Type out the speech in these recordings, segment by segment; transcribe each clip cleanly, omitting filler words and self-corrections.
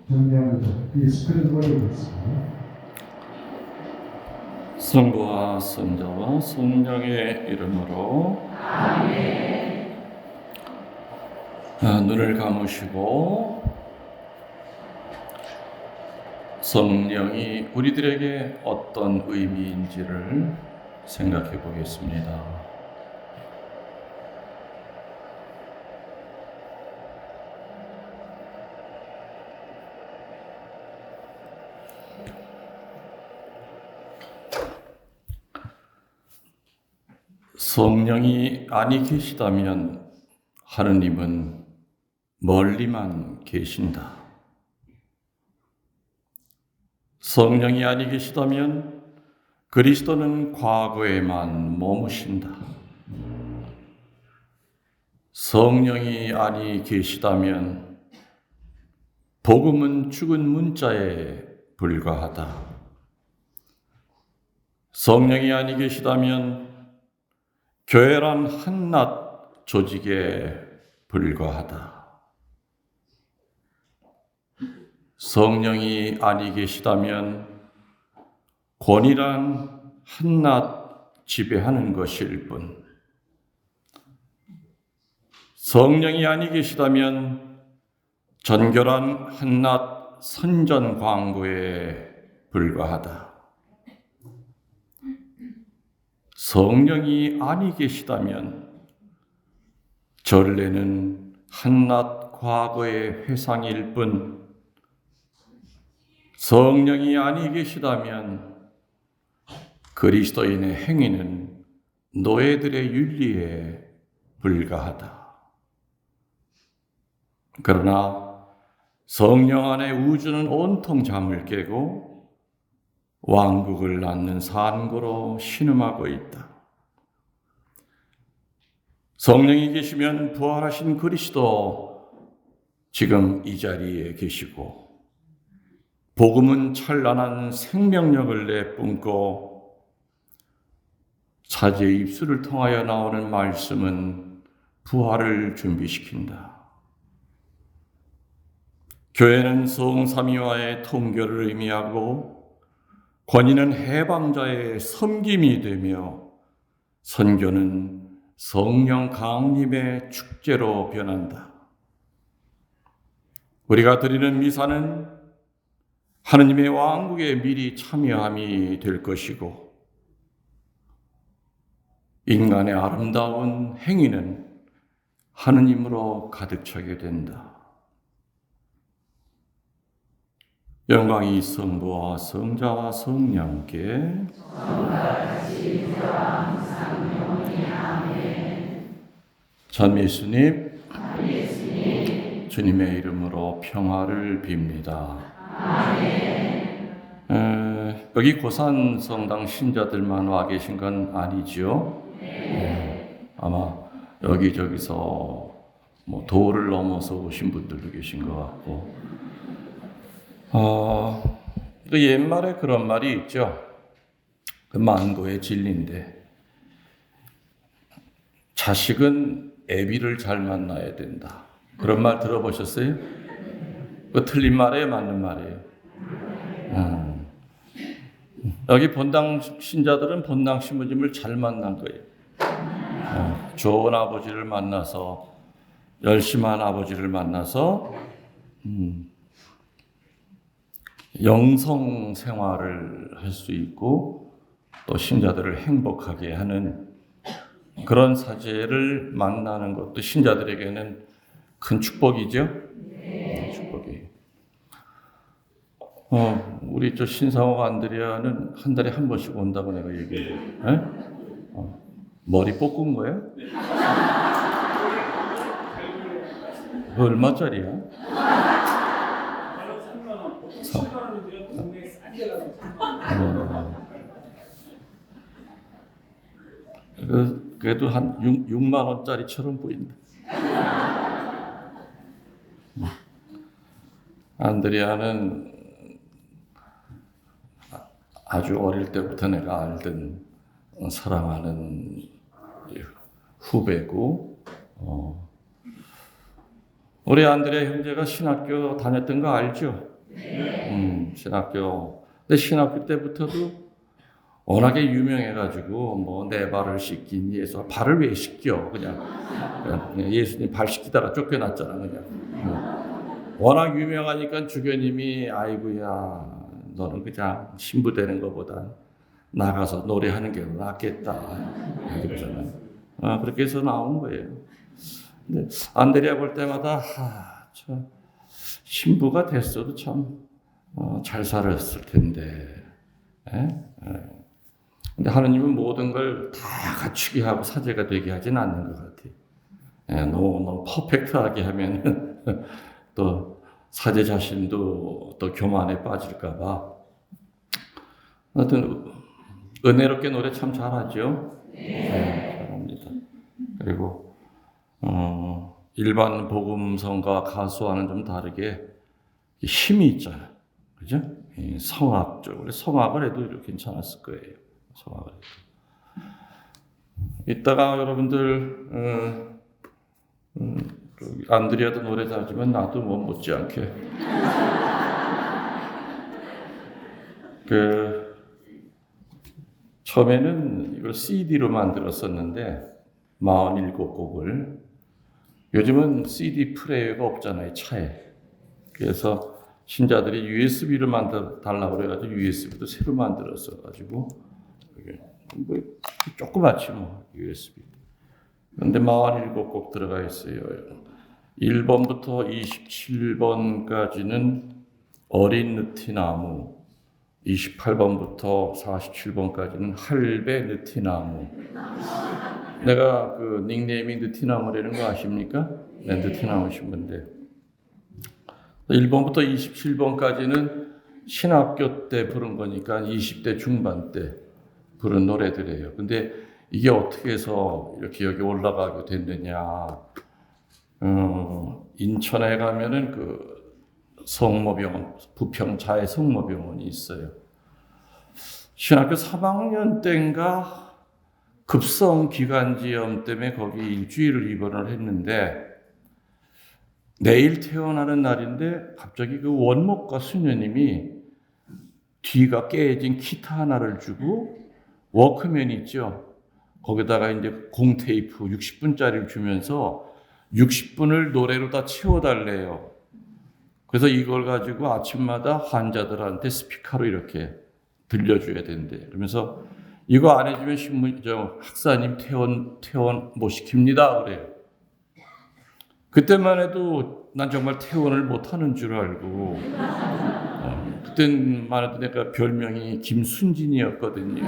정리합니다. 이 스크린 올리겠습니다. 성부와 성자와 성령의 이름으로 눈을 감으시고 성령이 우리들에게 어떤 의미인지를 생각해 보겠습니다. 성령이 아니 계시다면 하느님은 멀리만 계신다. 성령이 아니 계시다면 그리스도는 과거에만 머무신다. 성령이 아니 계시다면 복음은 죽은 문자에 불과하다. 성령이 아니 계시다면 교회란 한낱 조직에 불과하다. 성령이 아니 계시다면 권위란 한낱 지배하는 것일 뿐. 성령이 아니 계시다면 전교란 한낱 선전 광고에 불과하다. 성령이 아니 계시다면 전례는 한낱 과거의 회상일 뿐. 성령이 아니 계시다면 그리스도인의 행위는 노예들의 윤리에 불과하다. 그러나 성령 안에 우주는 온통 잠을 깨고 왕국을 낳는 산고로 신음하고 있다. 성령이 계시면 부활하신 그리스도 지금 이 자리에 계시고 복음은 찬란한 생명력을 내뿜고 사제의 입술을 통하여 나오는 말씀은 부활을 준비시킨다. 교회는 성삼위와의 통교를 의미하고 권위는 해방자의 섬김이 되며 선교는 성령 강림의 축제로 변한다. 우리가 드리는 미사는 하느님의 왕국에 미리 참여함이 될 것이고 인간의 아름다운 행위는 하느님으로 가득 차게 된다. 영광이 성부와 성자와 성령께 전 예수님 주님의 이름으로 평화를 빕니다. 여기 고산 성당 신자들만 와 계신 건 아니죠? 아마 여기저기서 도를 넘어서 오신 분들도 계신 것 같고 또 옛말에 그런 말이 있죠. 그 만고의 진리인데 자식은 애비를 잘 만나야 된다. 그런 말 들어보셨어요? 그 틀린 말이에요, 맞는 말이에요? 여기 본당 신자들은 본당 신부님을 잘 만난 거예요. 좋은 아버지를 만나서 열심한 아버지를 만나서 영성 생활을 할 수 있고 또 신자들을 행복하게 하는 그런 사제를 만나는 것도 신자들에게는 큰 축복이죠. 축복이. 우리 저 신상옥 안드레아는 한 달에 한 번씩 온다고 내가 얘기해요. 머리 볶은 거예요? 그거 얼마짜리야? 그래도 한 6만 원짜리처럼 보인다. 안드레아는 아주 어릴 때부터 내가 알던 사랑하는 후배고, 우리 안드레아 형제가 신학교 다녔던 거 알죠? 신학교. 근데 신학교 때부터도 워낙에 유명해가지고 뭐 내 발을 씻긴 예수. 발을 왜 씻겨? 그냥 예수님 발 씻기다가 쫓겨났잖아 그냥. 워낙 유명하니까 주교님이 아이고야 너는 그냥 신부 되는 것보다 나가서 노래하는 게 낫겠다 그랬잖아요. 그렇게 해서 나온 거예요. 근데 안드레아 볼 때마다 참 신부가 됐어도 참 잘 살았을 텐데. 근데 하느님은 모든 걸 다 갖추게 하고 사제가 되게 하진 않는 것 같아요. 너무 퍼펙트하게 하면은 또 사제 자신도 또 교만에 빠질까봐. 하여튼 은혜롭게 노래 참 잘하죠. 잘합니다. 그리고 일반 복음성가 가수와는 좀 다르게 힘이 있잖아요. 그죠? 성악적으로 성악을 해도 이렇게 괜찮았을 거예요. 성악을 해도. 이따가 여러분들 안드레아도 노래 잘하지만 나도 뭐 못지않게 처음에는 이걸 CD로 만들었었는데 47곡을 요즘은 CD 플레이어가 없잖아요 차에. 그래서 신자들이 USB를 만들어 달라고 그래가지고 USB도 새로 만들었어가지고 뭐 조그맣지 뭐 USB. 그런데 47곡 들어가 있어요. 1번부터 27번까지는 어린 느티나무, 28번부터 47번까지는 할배 느티나무. 내가 그 닉네임이 느티나무라는 거 아십니까? 네, 느티나무 신부인데 1번부터 27번까지는 신학교 때 부른 거니까 20대 중반 때 부른 노래들이에요. 근데 이게 어떻게 해서 이렇게 여기 올라가게 됐느냐. 인천에 가면은 그 성모병원, 부평자의 성모병원이 있어요. 신학교 3학년 때인가 급성 기관지염 때문에 거기 일주일을 입원을 했는데 내일 태어나는 날인데 갑자기 그 원목과 수녀님이 뒤가 깨진 기타 하나를 주고 워크맨 있죠. 거기다가 이제 공테이프 60분짜리를 주면서 60분을 노래로 다 채워달래요. 그래서 이걸 가지고 아침마다 환자들한테 스피커로 이렇게 들려줘야 된대. 그러면서 이거 안 해주면 학사님 퇴원 못 시킵니다. 그래요. 그때만 해도 난 정말 퇴원을 못하는 줄 알고 그때만 해도 내가 별명이 김순진이었거든요.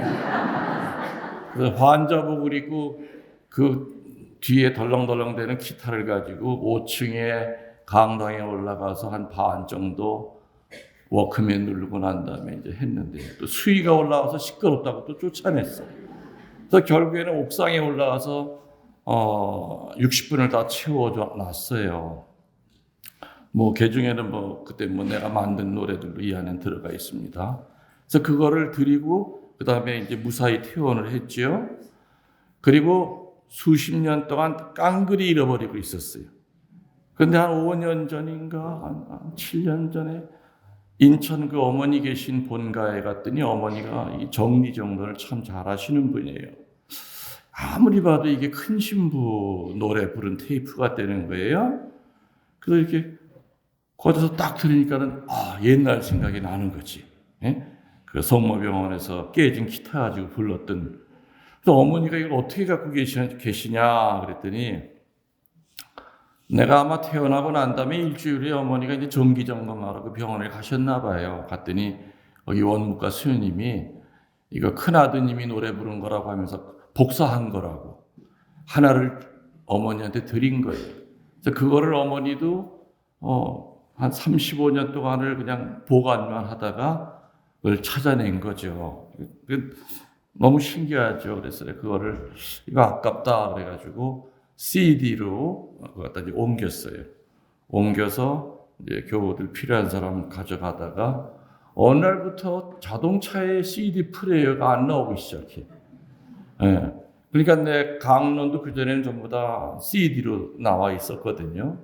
그래서 환자복을 입고 그 뒤에 덜렁덜렁대는 기타를 가지고 5층에 강당에 올라가서 한 반 정도 워크맨 누르고 난 다음에 이제 했는데 또 수위가 올라와서 시끄럽다고 또 쫓아냈어. 그래서 결국에는 옥상에 올라가서 60분을 다 채워놨어요. 뭐 개중에는 뭐 그때 뭐 내가 만든 노래들도 이 안에 들어가 있습니다. 그래서 그거를 드리고 그 다음에 이제 무사히 퇴원을 했죠. 그리고 수십 년 동안 깡그리 잃어버리고 있었어요. 그런데 한 5년 전인가 한 7년 전에 인천 그 어머니 계신 본가에 갔더니 어머니가 이 정리정돈을 참 잘하시는 분이에요. 아무리 봐도 이게 큰 신부 노래 부른 테이프가 되는 거예요. 그래서 이렇게 거기서 딱 들으니까는 옛날 생각이 나는 거지. 예? 그 성모병원에서 깨진 기타 가지고 불렀던. 그래서 어머니가 이걸 어떻게 갖고 계시냐 그랬더니 내가 아마 태어나고 난 다음에 일주일에 어머니가 이제 정기 점검하러 그 병원에 가셨나 봐요. 갔더니 여기 원무과 수녀님이 이거 큰 아드님이 노래 부른 거라고 하면서 복사한 거라고 하나를 어머니한테 드린 거예요. 그래서 그거를 어머니도 한 35년 동안을 그냥 보관만 하다가 그걸 찾아낸 거죠. 너무 신기하죠. 그래서 그거를 이거 아깝다 그래가지고 CD로 갖다 이제 옮겼어요. 옮겨서 이제 교우들 필요한 사람 가져가다가 어느 날부터 자동차에 CD 플레이어가 안 나오기 시작해. 예. 그러니까 내 강론도 그전에는 전부 다 CD로 나와 있었거든요.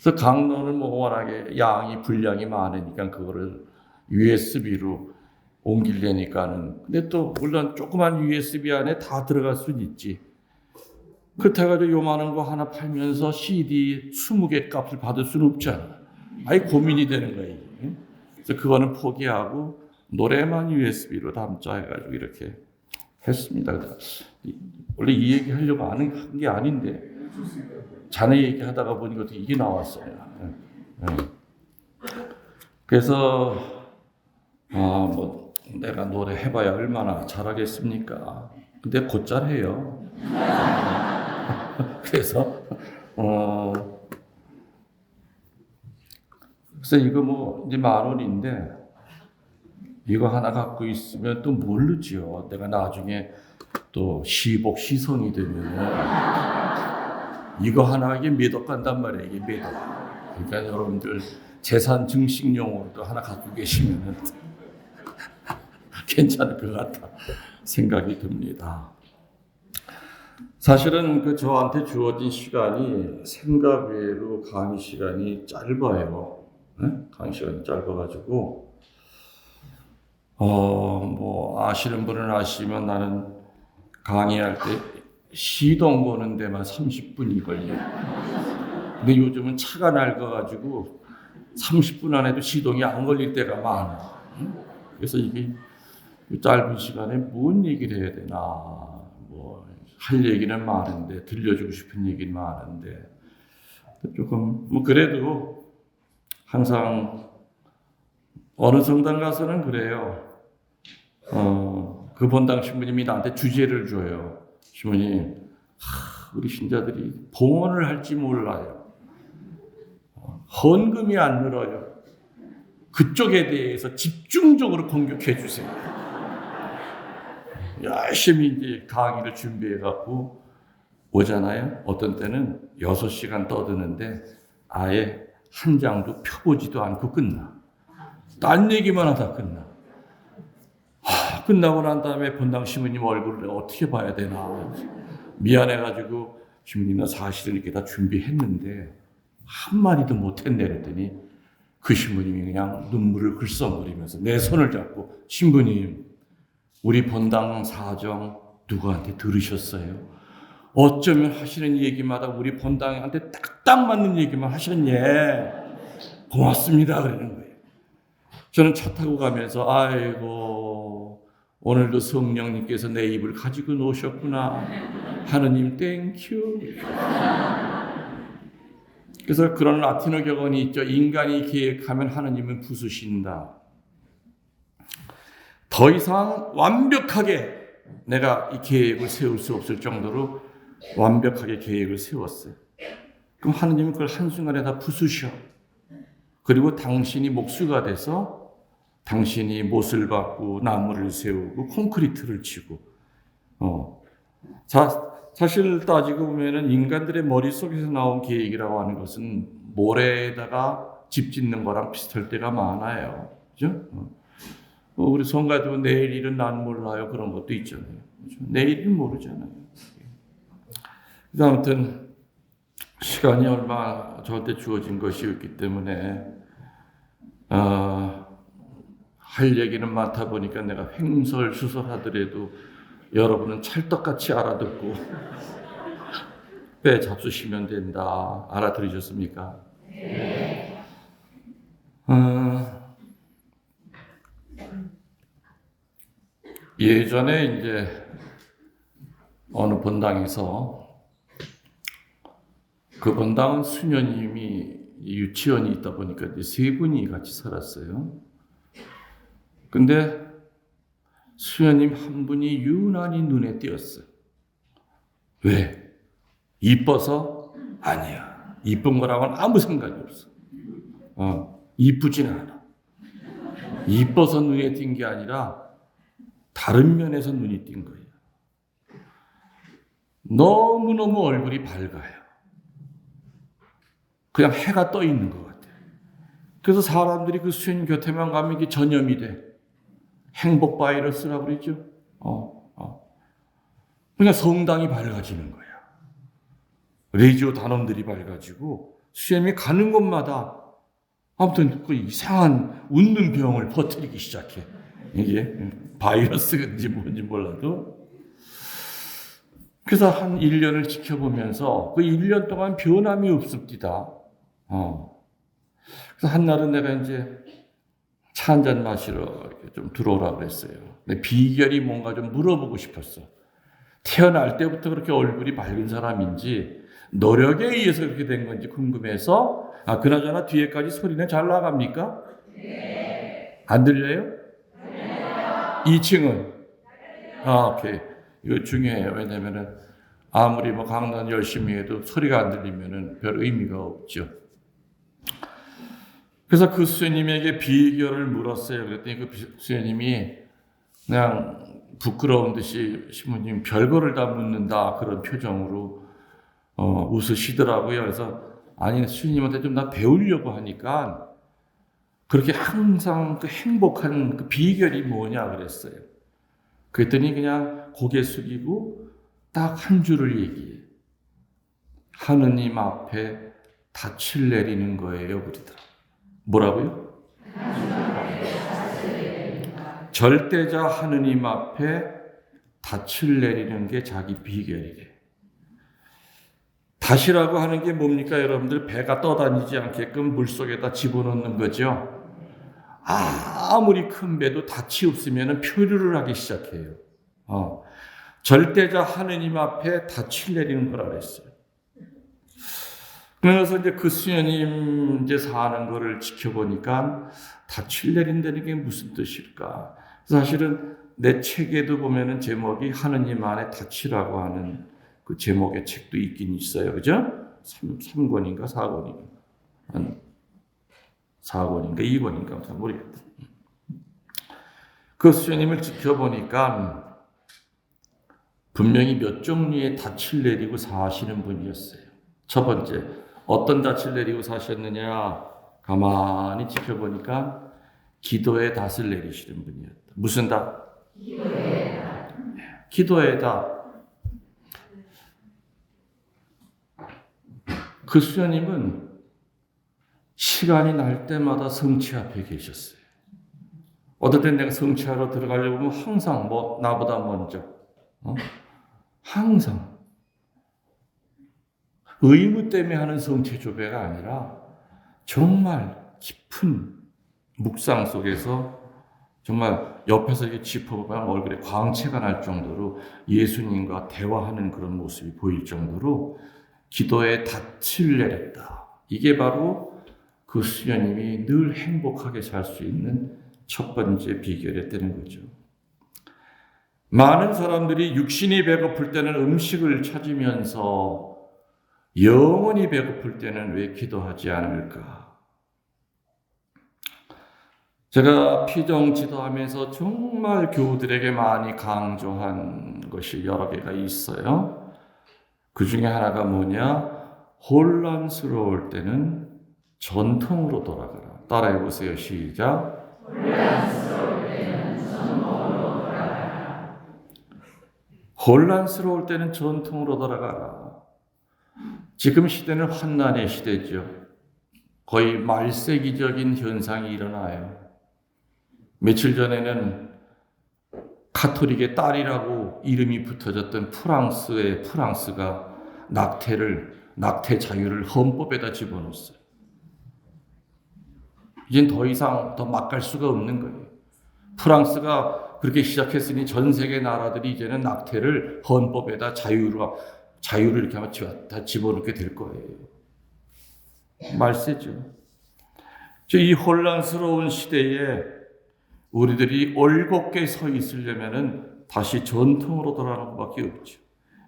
그래서 강론은 뭐 워낙에 양이 분량이 많으니까 그거를 USB로 옮기려니까는. 근데 또 물론 조그만 USB 안에 다 들어갈 수는 있지. 그렇다고 해서 요만한 거 하나 팔면서 CD 20개 값을 받을 수는 없잖아. 아예 고민이 되는 거예요. 그래서 그거는 포기하고 노래만 USB로 담자 해가지고 이렇게 했습니다. 원래 이 얘기 하려고 한 게 아닌데 자네 얘기 하다가 보니까 어떻게 이게 나왔어요. 그래서 뭐 내가 노래 해봐야 얼마나 잘하겠습니까? 근데 곧잘 해요. 그래서 그래서 이거 뭐 이제 10,000원인데 이거 하나 갖고 있으면 또 모르죠. 내가 나중에 또 시복 시성이 되면 이거 하나 이게 몇 억 간단 말이에요. 이게 몇 억. 그러니까 여러분들 재산 증식용으로도 하나 갖고 계시면 괜찮을 것 같다 생각이 듭니다. 사실은 그 저한테 주어진 시간이 생각 외로 강의 시간이 짧아요. 네? 강의 시간이 짧아가지고 뭐 아시는 분은 아시면 나는 강의할 때 시동 거는 데만 30분이 걸려요. 근데 요즘은 차가 낡아가지고 30분 안에도 시동이 안 걸릴 때가 많아. 그래서 이게 짧은 시간에 뭔 얘기를 해야 되나, 뭐 할 얘기는 많은데 들려주고 싶은 얘기는 많은데 조금 뭐 그래도 항상 어느 성당 가서는 그래요. 그 본당 신부님이 나한테 주제를 줘요. 신부님, 우리 신자들이 봉헌을 할지 몰라요. 헌금이 안 늘어요. 그쪽에 대해서 집중적으로 공격해 주세요. 열심히 이제 강의를 준비해갖고 오잖아요. 어떤 때는 6시간 떠드는데 아예 한 장도 펴보지도 않고 끝나. 딴 얘기만 하다 끝나. 끝나고 난 다음에 본당 신부님 얼굴을 어떻게 봐야 되나. 미안해가지고 신부님 나 사실은 이렇게 다 준비했는데 한마디도 못했네 그랬더니 그 신부님이 그냥 눈물을 글썽거리면서 내 손을 잡고 신부님 우리 본당 사정 누구한테 들으셨어요? 어쩌면 하시는 얘기마다 우리 본당한테 딱딱 맞는 얘기만 하셨네. 고맙습니다 그러는 거예요. 저는 차 타고 가면서 아이고 오늘도 성령님께서 내 입을 가지고 노셨구나. 하느님 땡큐. 그래서 그런 라틴어 격언이 있죠. 인간이 계획하면 하느님은 부수신다. 더 이상 완벽하게 내가 이 계획을 세울 수 없을 정도로 완벽하게 계획을 세웠어요. 그럼 하느님은 그걸 한순간에 다 부수셔. 그리고 당신이 목수가 돼서 당신이 못을 박고 나무를 세우고 콘크리트를 치고 사실 따지고 보면은 인간들의 머릿속에서 나온 계획이라고 하는 것은 모래에다가 집 짓는 거랑 비슷할 때가 많아요. 그죠? 우리 성가도 내일 일은 난 몰라요. 그런 것도 있잖아요. 그렇죠? 내일 일은 모르잖아요. 아무튼 시간이 얼마 저한테 주어진 것이었기 때문에 할 얘기는 많다 보니까 내가 횡설수설하더라도 여러분은 찰떡같이 알아듣고 배 잡수시면 된다. 알아들으셨습니까? 네. 예전에 이제 어느 본당에서 그 본당은 수녀님이 유치원이 있다 보니까 이제 3분이 같이 살았어요. 근데 수녀님 한 분이 유난히 눈에 띄었어요. 왜? 이뻐서? 아니야. 이쁜 거랑은 아무 상관이 없어. 이쁘진 않아. 이뻐서 눈에 띈 게 아니라 다른 면에서 눈이 띈 거예요. 너무너무 얼굴이 밝아요. 그냥 해가 떠 있는 것 같아요. 그래서 사람들이 그 수녀님 곁에만 가면 이게 전염이 돼. 행복 바이러스라고 그러죠. 그러니까 성당이 밝아지는 거야. 레지오 단원들이 밝아지고 수염이 가는 곳마다 아무튼 그 이상한 웃는 병을 퍼뜨리기 시작해. 이게 바이러스인지 뭔지 몰라도. 그래서 한 1년을 지켜보면서 그 1년 동안 변함이 없습니다. 그래서 한날은 내가 이제 차 한잔 마시러 이렇게 좀 들어오라 그랬어요. 근데 비결이 뭔가 좀 물어보고 싶었어. 태어날 때부터 그렇게 얼굴이 밝은 사람인지 노력에 의해서 그렇게 된 건지 궁금해서 그나저나 뒤에까지 소리는 잘 나갑니까? 네. 안 들려요? 네. 2층은? 오케이. 이거 중요해요. 왜냐면은 아무리 뭐 강단 열심히 해도 소리가 안 들리면은 별 의미가 없죠. 그래서 그 수녀님에게 비결을 물었어요. 그랬더니 그 수녀님이 그냥 부끄러운 듯이 신부님 별거를 다 묻는다 그런 표정으로 웃으시더라고요. 그래서 아니 수녀님한테 좀 나 배우려고 하니까 그렇게 항상 그 행복한 그 비결이 뭐냐 그랬어요. 그랬더니 그냥 고개 숙이고 딱 한 줄을 얘기해. 하느님 앞에 닻을 내리는 거예요 그러더라. 뭐라고요? 절대자 하느님 앞에 닻을 내리는 게 자기 비결이래. 닻이라고 하는 게 뭡니까 여러분들? 배가 떠다니지 않게끔 물속에다 집어넣는 거죠. 아무리 큰 배도 닻이 없으면 표류를 하기 시작해요. 절대자 하느님 앞에 닻을 내리는 거라 그랬어요. 그래서 이제 그 수녀님 이제 사는 거를 지켜보니까 닻을 내린다는 게 무슨 뜻일까? 사실은 내 책에도 보면은 제목이 하느님 안에 닻이라고 하는 그 제목의 책도 있긴 있어요. 그죠? 3권인가 4권인가? 4권인가 2권인가 잘 모르겠다. 그 수녀님을 지켜보니까 분명히 몇 종류의 닻을 내리고 사시는 분이었어요. 첫 번째, 어떤 닻을 내리고 사셨느냐? 가만히 지켜보니까 기도의 닻을 내리시는 분이었다. 무슨 닷? 기도의 닷. 기도의 닷. 그 수녀님은 시간이 날 때마다 성취 앞에 계셨어요. 어떨 땐 내가 성취하러 들어가려고 하면 항상 나보다 먼저. 항상. 의무 때문에 하는 성취 조배가 아니라 정말 깊은 묵상 속에서 정말 옆에서 이렇게 짚어보면 얼굴에 광채가 날 정도로 예수님과 대화하는 그런 모습이 보일 정도로 기도에 닻을 내렸다. 이게 바로 그 수녀님이 늘 행복하게 살 수 있는 첫 번째 비결이었다는 거죠. 많은 사람들이 육신이 배고플 때는 음식을 찾으면서 영원히 배고플 때는 왜 기도하지 않을까? 제가 피정 지도하면서 정말 교우들에게 많이 강조한 것이 여러 개가 있어요. 그 중에 하나가 뭐냐? 혼란스러울 때는 전통으로 돌아가라. 따라해 보세요. 시작. 혼란스러울 때는 전통으로 돌아가라. 혼란스러울 때는 전통으로 돌아가라. 지금 시대는 환난의 시대죠. 거의 말세기적인 현상이 일어나요. 며칠 전에는 카톨릭의 딸이라고 이름이 붙어졌던 프랑스가 낙태 자유를 헌법에다 집어넣었어요. 이젠 더 이상 더 막 갈 수가 없는 거예요. 프랑스가 그렇게 시작했으니 전 세계 나라들이 이제는 낙태를 헌법에다 자유를 이렇게 하면 다 집어넣게 될 거예요. 말세죠. 이 혼란스러운 시대에 우리들이 올곧게 서 있으려면은 다시 전통으로 돌아가는 것밖에 없죠.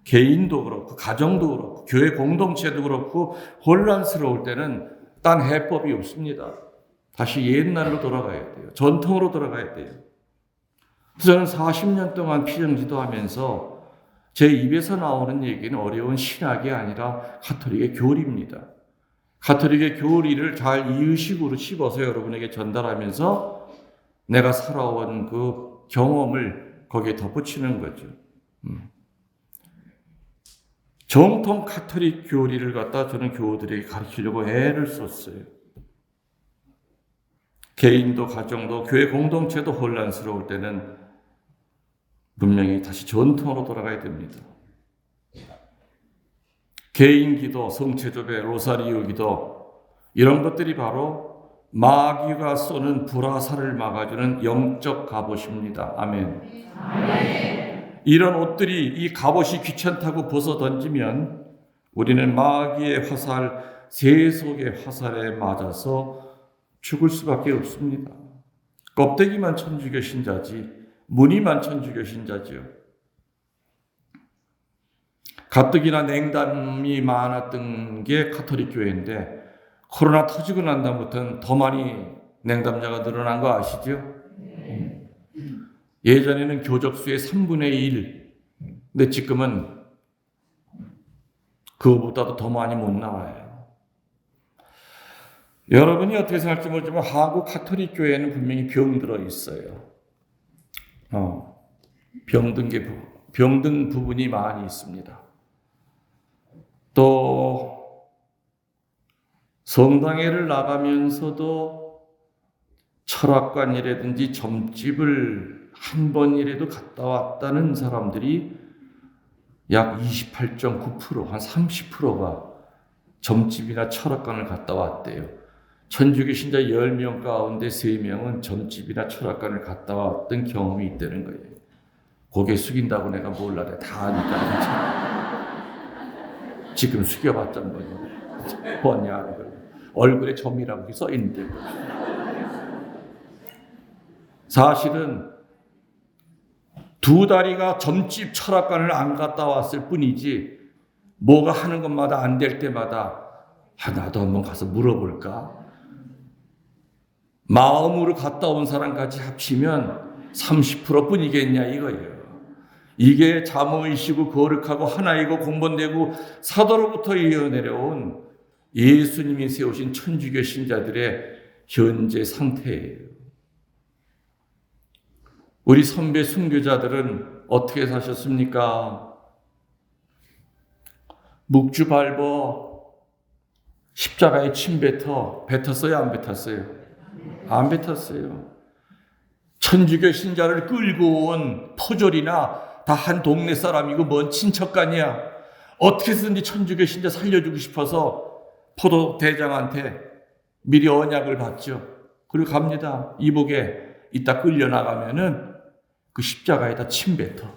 개인도 그렇고, 가정도 그렇고, 교회 공동체도 그렇고, 혼란스러울 때는 딴 해법이 없습니다. 다시 옛날로 돌아가야 돼요. 전통으로 돌아가야 돼요. 그래서 저는 40년 동안 피정지도 하면서 제 입에서 나오는 얘기는 어려운 신학이 아니라 가톨릭의 교리입니다. 가톨릭의 교리를 잘 이유식으로 씹어서 여러분에게 전달하면서 내가 살아온 그 경험을 거기에 덧붙이는 거죠. 정통 카톨릭 교리를 갖다 저는 교우들에게 가르치려고 애를 썼어요. 개인도 가정도 교회 공동체도 혼란스러울 때는 분명히 다시 전통으로 돌아가야 됩니다. 개인 기도, 성체조배, 로사리오 기도 이런 것들이 바로 마귀가 쏘는 불화살을 막아주는 영적 갑옷입니다. 아멘. 아멘. 이런 옷들이 이 갑옷이 귀찮다고 벗어 던지면 우리는 마귀의 화살, 세속의 화살에 맞아서 죽을 수밖에 없습니다. 껍데기만 천주교 신자지 무늬만 천주교 신자지요. 가뜩이나 냉담이 많았던 게 카톨릭 교회인데 코로나 터지고 난 다음부터는 더 많이 냉담자가 늘어난 거 아시죠? 예전에는 교적수의 3분의 1, 근데 지금은 그거보다도 더 많이 못 나와요. 여러분이 어떻게 생각할지 모르지만 한국 카톨릭 교회는 분명히 병들어 있어요. 병든 부분이 많이 있습니다. 또 성당회를 나가면서도 철학관이라든지 점집을 한 번이라도 갔다 왔다는 사람들이 약 28.9%, 한 30%가 점집이나 철학관을 갔다 왔대요. 천주교 신자 10명 가운데 3명은 점집이나 철학관을 갔다 왔던 경험이 있다는 거예요. 고개 숙인다고 내가 몰라래. 다 아니까. 지금 숙여봤자 뭐냐. 얼굴에 점이라고 써있는데. 사실은 2다리가 점집 철학관을 안 갔다 왔을 뿐이지 뭐가 하는 것마다 안 될 때마다 나도 한번 가서 물어볼까? 마음으로 갔다 온 사람까지 합치면 30%뿐이겠냐 이거예요. 이게 자모이시고 거룩하고 하나이고 공본되고 사도로부터 이어내려온 예수님이 세우신 천주교 신자들의 현재 상태예요. 우리 선배 순교자들은 어떻게 사셨습니까? 묵주 밟어 십자가에 침 뱉었어요? 안 뱉었어요? 안 뱉었어요. 천주교 신자를 끌고 온 포졸이나 다 한 동네 사람이고 뭔 친척간이야. 어떻게 해서든지 천주교 신자 살려주고 싶어서 포도 대장한테 미리 언약을 받죠. 그리고 갑니다. 이복에 이따 끌려나가면은 그 십자가에다 침 뱉어.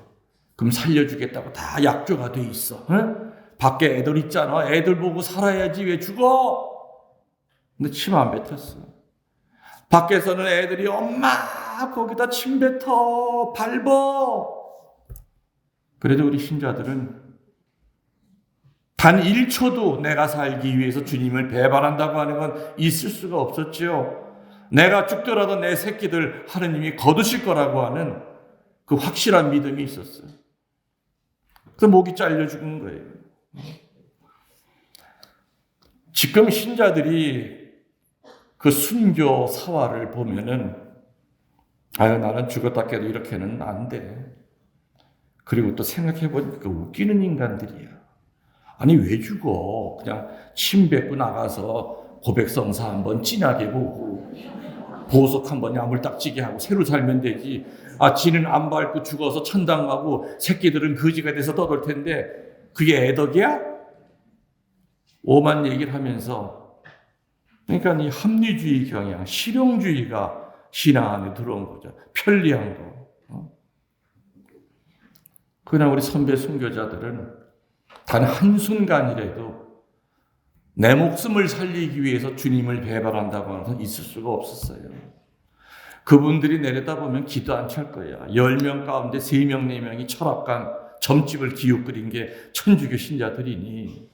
그럼 살려주겠다고 다 약조가 돼 있어. 응? 밖에 애들 있잖아. 애들 보고 살아야지 왜 죽어? 근데 침 안 뱉었어. 밖에서는 애들이 엄마 거기다 침 뱉어 밟어. 그래도 우리 신자들은 단 1초도 내가 살기 위해서 주님을 배반한다고 하는 건 있을 수가 없었죠. 내가 죽더라도 내 새끼들 하느님이 거두실 거라고 하는 그 확실한 믿음이 있었어요. 그래서 목이 잘려 죽은 거예요. 지금 신자들이 그 순교 사화를 보면은 나는 죽었다 깨도 이렇게는 안 돼. 그리고 또 생각해보니까 웃기는 인간들이야. 아니 왜 죽어? 그냥 침 뱉고 나가서 고백성사 한번 진하게 보고 보석 한번 야물딱지게 하고 새로 살면 되지. 지는 안 밟고 죽어서 천당 가고 새끼들은 거지가 돼서 떠돌 텐데 그게 애덕이야? 오만 얘기를 하면서 그러니까 이 합리주의 경향, 실용주의가 신앙 안에 들어온 거죠. 편리한 거. 그러나 우리 선배 순교자들은 단 한순간이라도 내 목숨을 살리기 위해서 주님을 배반한다고 하는 건 있을 수가 없었어요. 그분들이 내려다보면 기도 안 찰 거야. 10명 가운데 3명, 4명이 철학관, 점집을 기웃거린 게 천주교 신자들이니.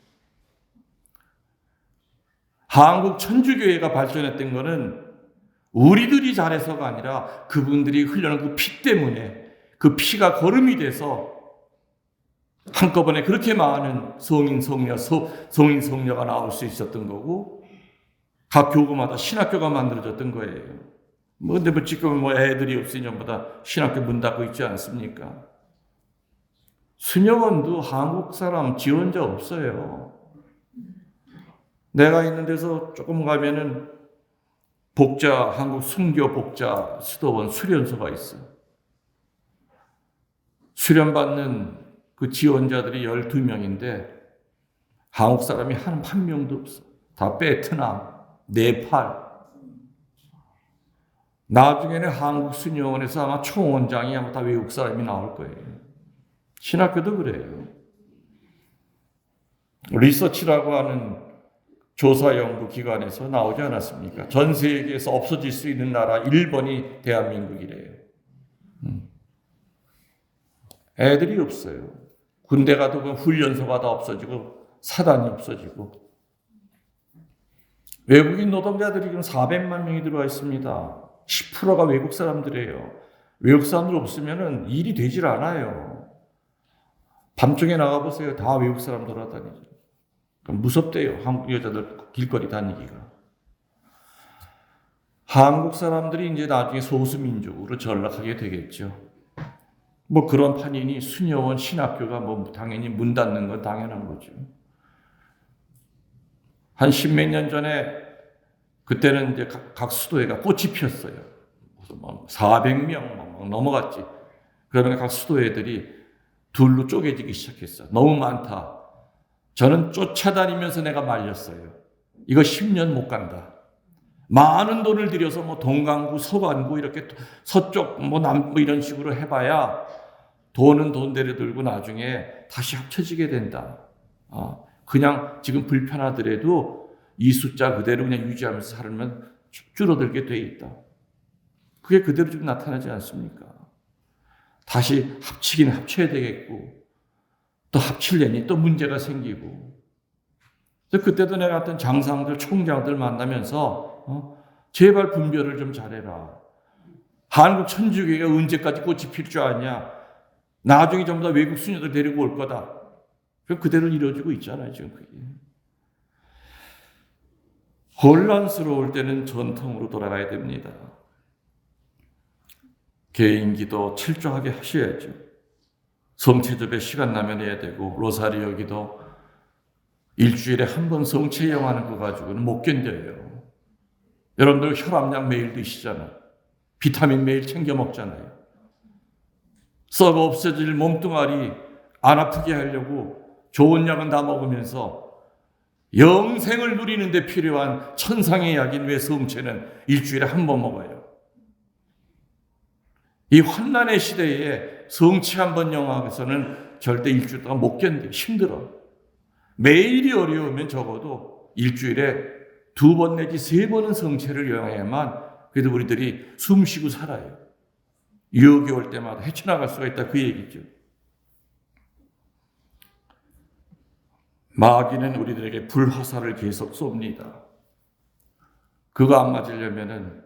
한국 천주교회가 발전했던 거는 우리들이 잘해서가 아니라 그분들이 흘려놓은 그 피 때문에 그 피가 거름이 돼서 한꺼번에 그렇게 많은 성인, 성녀가 나올 수 있었던 거고 각 교구마다 신학교가 만들어졌던 거예요. 근데 지금은 애들이 없으니 전부 다 신학교 문 닫고 있지 않습니까? 수녀원도 한국 사람 지원자 없어요. 내가 있는 데서 조금 가면은 한국 순교 복자 수도원 수련소가 있어요. 수련받는 그 지원자들이 12명인데 한국 사람이 한 명도 없어. 다 베트남, 네팔. 나중에는 한국 수녀원에서 아마 총원장이 아마 다 외국 사람이 나올 거예요. 신학교도 그래요. 리서치라고 하는 조사 연구 기관에서 나오지 않았습니까? 전 세계에서 없어질 수 있는 나라 1번이 대한민국이래요. 애들이 없어요. 군대 가도 그 훈련소가 다 없어지고 사단이 없어지고 외국인 노동자들이 지금 400만 명이 들어와 있습니다. 10%가 외국 사람들이에요. 외국 사람들 없으면 일이 되질 않아요. 밤중에 나가보세요. 다 외국 사람 돌아다니죠. 무섭대요. 한국 여자들 길거리 다니기가. 한국 사람들이 이제 나중에 소수민족으로 전락하게 되겠죠. 뭐 그런 판이니 수녀원 신학교가 뭐 당연히 문 닫는 건 당연한 거죠. 한 10몇 년 전에 그때는 이제 각 수도회가 꽃이 피었어요. 400명 넘어갔지. 그러면 각 수도회들이 둘로 쪼개지기 시작했어. 너무 많다. 저는 쫓아다니면서 내가 말렸어요. 이거 10년 못 간다. 많은 돈을 들여서 뭐 동강구, 서간구 이렇게 서쪽 뭐 남 뭐 이런 식으로 해봐야 돈은 돈대로 들고 나중에 다시 합쳐지게 된다. 그냥 지금 불편하더라도 이 숫자 그대로 그냥 유지하면서 살면 줄어들게 돼 있다. 그게 그대로 지금 나타나지 않습니까? 다시 합치긴 합쳐야 되겠고 또 합치려니 또 문제가 생기고. 그래서 그때도 내가 어떤 장상들, 총장들 만나면서 제발 분별을 좀 잘해라. 한국 천주교가 언제까지 꽃이 필 줄 아냐. 나중에 전부 다 외국 수녀들 데리고 올 거다. 그럼 그대로 이루어지고 있잖아요, 지금 그게. 혼란스러울 때는 전통으로 돌아가야 됩니다. 개인 기도 철저하게 하셔야죠. 성체접에 시간 나면 해야 되고, 로사리오 기도 일주일에 한 번 성체영하는 거 가지고는 못 견뎌요. 여러분들 혈압약 매일 드시잖아요. 비타민 매일 챙겨 먹잖아요. 썩어 없어질 몸뚱아리 안 아프게 하려고 좋은 약은 다 먹으면서 영생을 누리는 데 필요한 천상의 약인 왜 성체는 일주일에 한 번 먹어요. 이 환난의 시대에 성체 한 번 영하고서는 절대 일주일 동안 못 견뎌. 힘들어. 매일이 어려우면 적어도 일주일에 2번 내지 3번은 성체를 영해야만 그래도 우리들이 숨 쉬고 살아요. 유혹이 올 때마다 헤쳐나갈 수가 있다 그 얘기죠. 마귀는 우리들에게 불화살을 계속 쏩니다. 그거 안 맞으려면은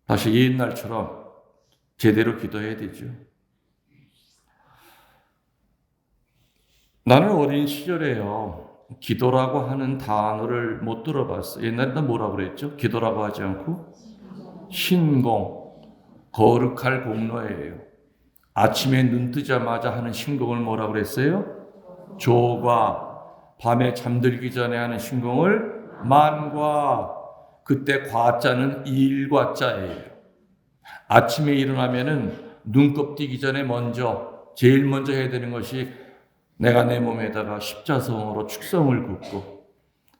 다시 옛날처럼 제대로 기도해야 되죠. 나는 어린 시절에요. 기도라고 하는 단어를 못 들어봤어요. 옛날에 뭐라고 그랬죠? 기도라고 하지 않고 신공, 거룩할 공로예요. 아침에 눈 뜨자마자 하는 신공을 뭐라고 그랬어요? 조과, 밤에 잠들기 전에 하는 신공을 만과, 그때 과자는 일과자예요. 아침에 일어나면은 눈곱 뜨기 전에 제일 먼저 해야 되는 것이 내가 내 몸에다가 십자성으로 축성을 긋고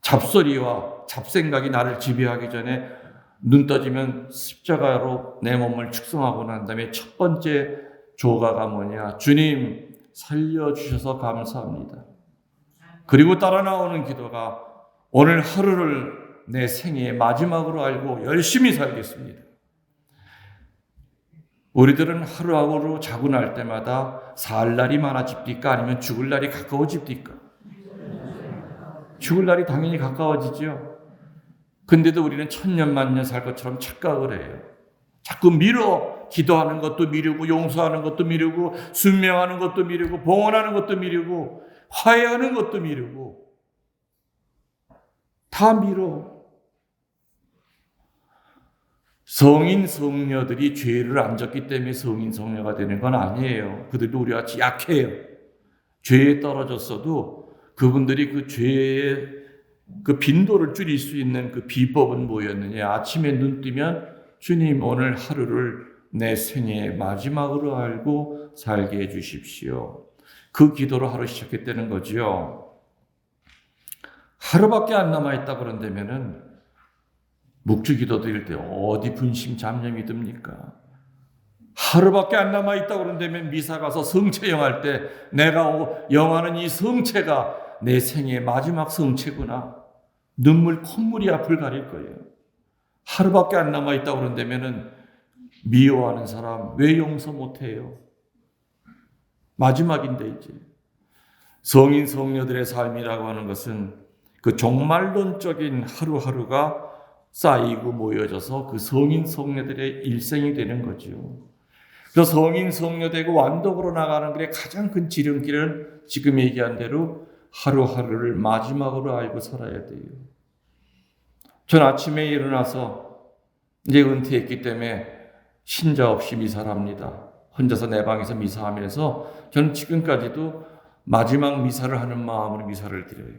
잡소리와 잡생각이 나를 지배하기 전에 눈 떠지면 십자가로 내 몸을 축성하고 난 다음에 첫 번째 조가가 뭐냐? 주님 살려주셔서 감사합니다. 그리고 따라 나오는 기도가 오늘 하루를 내 생애의 마지막으로 알고 열심히 살겠습니다. 우리들은 하루하루 자고 날 때마다 살 날이 많아집니까? 아니면 죽을 날이 가까워집니까? 죽을 날이 당연히 가까워지죠. 근데도 우리는 천년만년 살 것처럼 착각을 해요. 자꾸 기도하는 것도 미루고 용서하는 것도 미루고 순명하는 것도 미루고 봉헌하는 것도 미루고 화해하는 것도 미루고 다 미뤄. 성인 성녀들이 죄를 안 졌기 때문에 성인 성녀가 되는 건 아니에요. 그들도 우리와 같이 약해요. 죄에 떨어졌어도 그분들이 그 죄의 그 빈도를 줄일 수 있는 그 비법은 뭐였느냐? 아침에 눈 뜨면 주님 오늘 하루를 내 생애의 마지막으로 알고 살게 해 주십시오. 그 기도로 하루 시작했다는 거죠. 하루밖에 안 남아있다 그런다면은 묵주기도 드릴 때 어디 분심 잡념이 듭니까? 하루밖에 안 남아있다 그런다면 미사 가서 성체 영할 때 내가 영하는 이 성체가 내 생애의 마지막 성체구나. 눈물 콧물이 앞을 가릴 거예요. 하루밖에 안 남아있다 그런다면 미워하는 사람 왜 용서 못해요? 마지막인데 이제. 성인 성녀들의 삶이라고 하는 것은 그 종말론적인 하루하루가 쌓이고 모여져서 그 성인 성녀들의 일생이 되는 거죠. 그래서 성인 성녀 되고 완독으로 나가는 길의 가장 큰 지름길은 지금 얘기한 대로 하루하루를 마지막으로 알고 살아야 돼요. 전 아침에 일어나서 이제 은퇴했기 때문에 신자 없이 미사를 합니다. 혼자서 내 방에서 미사하면서 저는 지금까지도 마지막 미사를 하는 마음으로 미사를 드려요.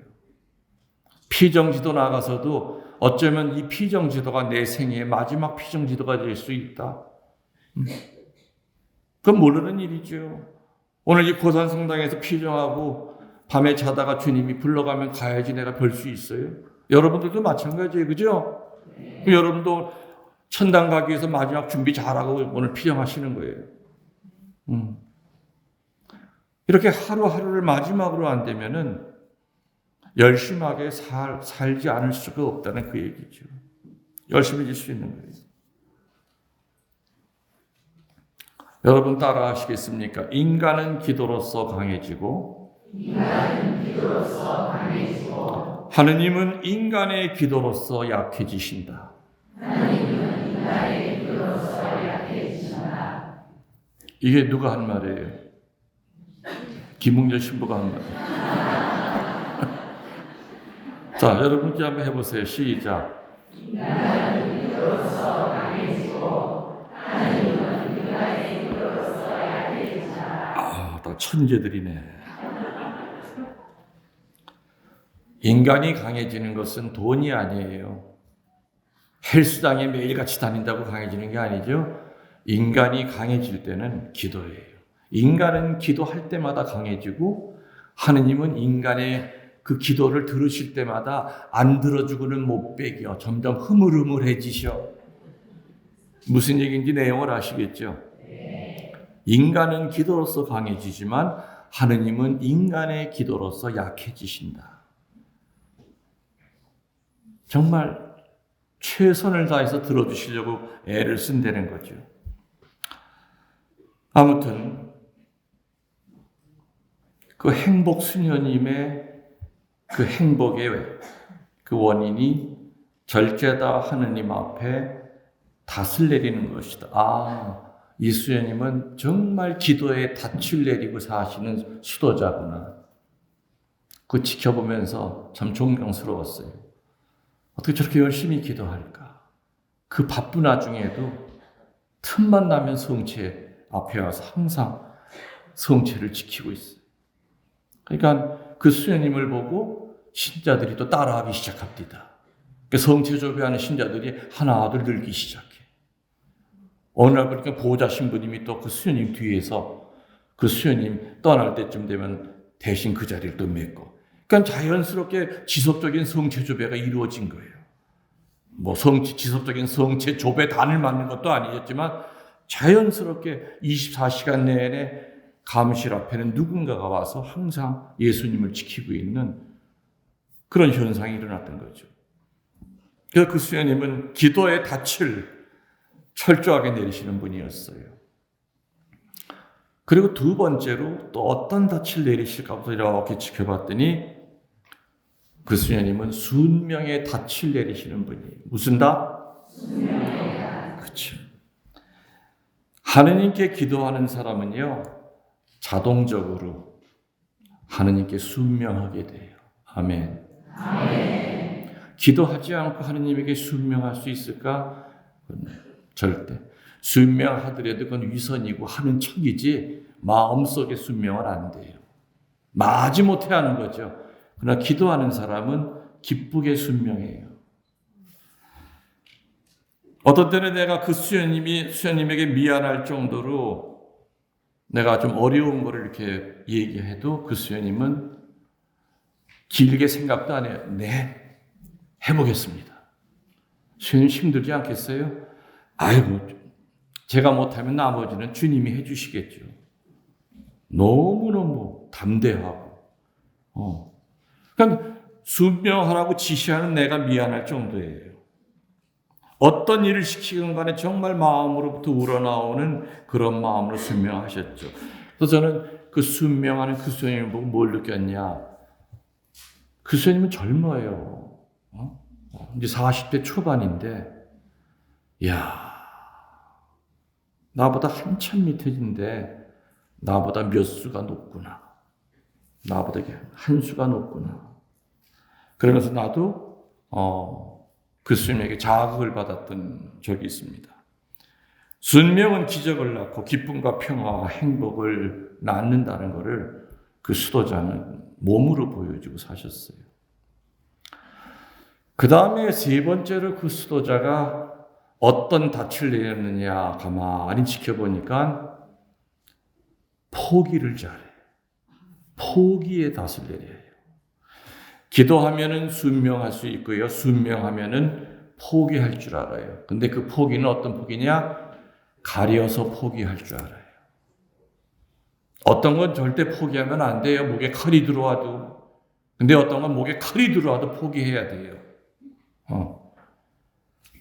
피정지도 나가서도 어쩌면 이 피정지도가 내 생애의 마지막 피정지도가 될 수 있다. 그건 모르는 일이죠. 오늘 이 고산성당에서 피정하고 밤에 자다가 주님이 불러가면 가야지 내가 별 수 있어요. 여러분들도 마찬가지예요. 그죠? 여러분도 천당 가기 위해서 마지막 준비 잘하고 오늘 피정하시는 거예요. 이렇게 하루하루를 마지막으로 안 되면은 열심하게 살지 않을 수가 없다는 그 얘기죠. 열심해질 수 있는 거예요. 여러분 따라 하시겠습니까? 인간은 기도로서 강해지고 하느님은 인간의 기도로서 약해지신다. 이게 누가 한 말이에요? 김웅열 신부가 한 말이에요. 자, 여러분께 한번 해보세요. 시작. 다 천재들이네. 인간이 강해지는 것은 돈이 아니에요. 헬스장에 매일같이 다닌다고 강해지는 게 아니죠. 인간이 강해질 때는 기도예요. 인간은 기도할 때마다 강해지고 하느님은 인간의 그 기도를 들으실 때마다 안 들어주고는 못 빼겨 점점 흐물흐물해지셔. 무슨 얘기인지 내용을 아시겠죠? 인간은 기도로서 강해지지만 하느님은 인간의 기도로서 약해지신다. 정말 최선을 다해서 들어주시려고 애를 쓴다는 거죠. 아무튼 그 행복 수녀님의 그 행복의 그 원인이 절제다 하느님 앞에 닷을 내리는 것이다. 이 수녀님은 정말 기도에 닻을 내리고 사시는 수도자구나. 그 지켜보면서 참 존경스러웠어요. 어떻게 저렇게 열심히 기도할까? 그 바쁜 와중에도 틈만 나면 성체 앞에 와서 항상 성체를 지키고 있어요. 그러니까 그 수녀님을 보고 신자들이 또 따라하기 시작합니다. 성체 조배하는 신자들이 하나둘 늘기 시작해. 어느 날 보니까 보호자 신부님이 또 그 수녀님 뒤에서 그 수녀님 떠날 때쯤 되면 대신 그 자리를 또 맺고. 그러니까 자연스럽게 지속적인 성체 조배가 이루어진 거예요. 지속적인 성체 조배단을 만든 것도 아니었지만 자연스럽게 24시간 내내 감실 앞에는 누군가가 와서 항상 예수님을 지키고 있는 그런 현상이 일어났던 거죠. 그래서 그 수녀님은 기도의 닻을 철저하게 내리시는 분이었어요. 그리고 두 번째로 또 어떤 닻을 내리실까부터 이렇게 지켜봤더니 그 수녀님은 순명의 닻을 내리시는 분이에요. 무슨 닻? 순명의 닻. 그렇죠. 하느님께 기도하는 사람은요, 자동적으로 하느님께 순명하게 돼요. 아멘. 아멘. 기도하지 않고 하느님에게 순명할 수 있을까? 절대. 순명하더라도 그건 위선이고 하는 척이지 마음속에 순명은 안 돼요. 마지못해 하는 거죠. 그러나 기도하는 사람은 기쁘게 순명해요. 어떤 때는 내가 그 수녀님에게 미안할 정도로 내가 좀 어려운 거를 이렇게 얘기해도 그 수녀님은 길게 생각도 안 해요. 네, 해보겠습니다. 수녀님 힘들지 않겠어요? 아이고, 제가 못하면 나머지는 주님이 해주시겠죠. 너무너무 담대하고, 그러니까 순명하라고 지시하는 내가 미안할 정도예요. 어떤 일을 시키건 간에 정말 마음으로부터 우러나오는 그런 마음으로 순명하셨죠. 그래서 저는 그 순명하는 그 수녀님을 보고 뭘 느꼈냐. 그 수녀님은 젊어요. 이제 40대 초반인데, 야, 나보다 한참 밑에인데 나보다 몇 수가 높구나. 나보다 한 수가 높구나. 그러면서 나도 그 수녀에게 자극을 받았던 적이 있습니다. 순명은 기적을 낳고 기쁨과 평화와 행복을 낳는다는 것을 그 수도자는 몸으로 보여주고 사셨어요. 그 다음에 세 번째로 그 수도자가 어떤 닻을 내렸느냐 가만히 지켜보니까 포기를 잘해요. 포기의 닻을 내려요. 기도하면은 순명할 수 있고요. 순명하면은 포기할 줄 알아요. 근데 그 포기는 어떤 포기냐? 가려서 포기할 줄 알아요. 어떤 건 절대 포기하면 안 돼요. 목에 칼이 들어와도. 근데 어떤 건 목에 칼이 들어와도 포기해야 돼요.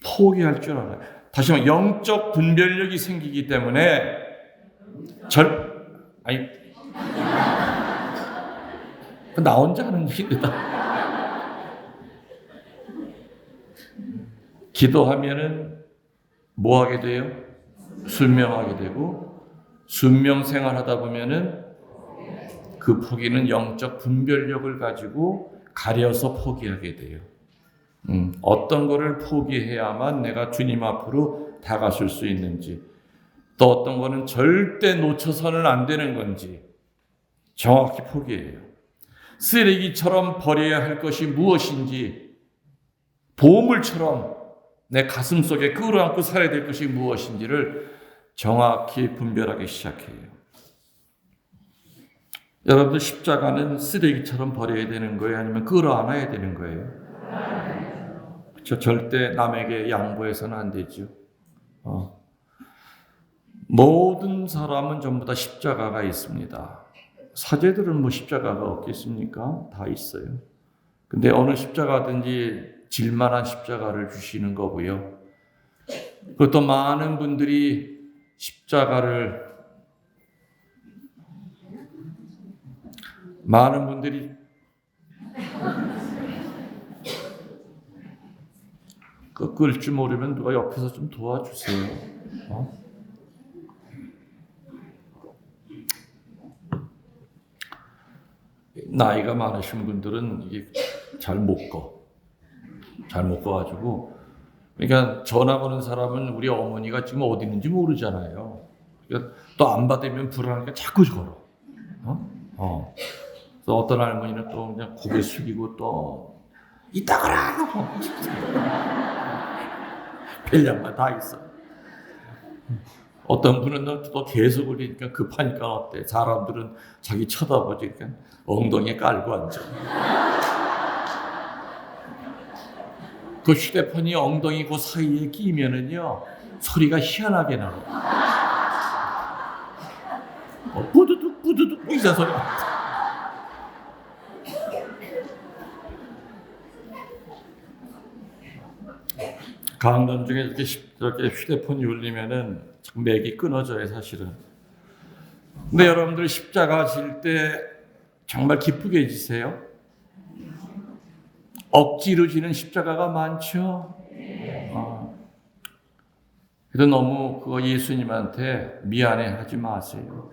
포기할 줄 알아요. 다시 말해 영적 분별력이 생기기 때문에 나 혼자 하는 얘기다. 기도하면은 뭐 하게 돼요? 순명하게 되고, 순명 생활하다 보면은 그 포기는 영적 분별력을 가지고 가려서 포기하게 돼요. 어떤 거를 포기해야만 내가 주님 앞으로 다가설 수 있는지, 또 어떤 거는 절대 놓쳐서는 안 되는 건지 정확히 포기해요. 쓰레기처럼 버려야 할 것이 무엇인지, 보물처럼 내 가슴 속에 끌어안고 살아야 될 것이 무엇인지를 정확히 분별하기 시작해요. 여러분들 십자가는 쓰레기처럼 버려야 되는 거예요? 아니면 끌어안아야 되는 거예요? 그렇죠. 절대 남에게 양보해서는 안 되죠. 모든 사람은 전부 다 십자가가 있습니다. 사제들은 뭐 십자가가 없겠습니까? 다 있어요. 근데 어느 십자가든지 질만한 십자가를 주시는 거고요. 그것도 많은 분들이 끌 줄 모르면 누가 옆에서 좀 도와주세요. 나이가 많으신 분들은 이게 잘 못 가가지고, 그러니까 전화 거는 사람은 우리 어머니가 지금 어디 있는지 모르잖아요. 그러니까 또 안 받으면 불안하니까 자꾸 걸어. 그래서 어떤 할머니는 또 그냥 고개 숙이고 또 이따 가라. 별량만 다 있어. 어떤 분은 또 계속 울리니까 급하니까 어때? 사람들은 자기 쳐다보니까 엉덩이에 깔고 앉아. 그 휴대폰이 엉덩이 그 사이에 끼면은요, 소리가 희한하게 나요. 부두둑 부두둑 이런 소리. 강단 중에 이렇게 휴대폰이 울리면은 맥이 끊어져요, 사실은. 근데 여러분들 십자가 질 때 정말 기쁘게 지세요. 억지로 지는 십자가가 많죠. 그래도 너무 그거 예수님한테 미안해하지 마세요.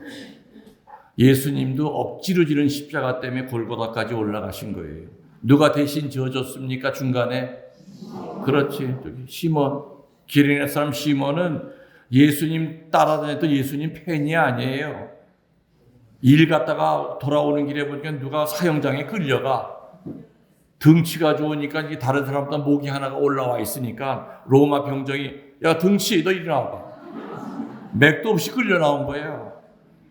예수님도 억지로 지는 십자가 때문에 골고다까지 올라가신 거예요. 누가 대신 져줬습니까? 중간에? 그렇지. 저기 시몬. 기레네 사람 시몬은 예수님 따라다녔던 예수님 팬이 아니에요. 일 갔다가 돌아오는 길에 보니까 누가 사형장에 끌려가. 등치가 좋으니까 이게 다른 사람보다 목이 하나가 올라와 있으니까 로마 병정이 야 등치 너 이리 나와봐. 맥도 없이 끌려 나온 거예요.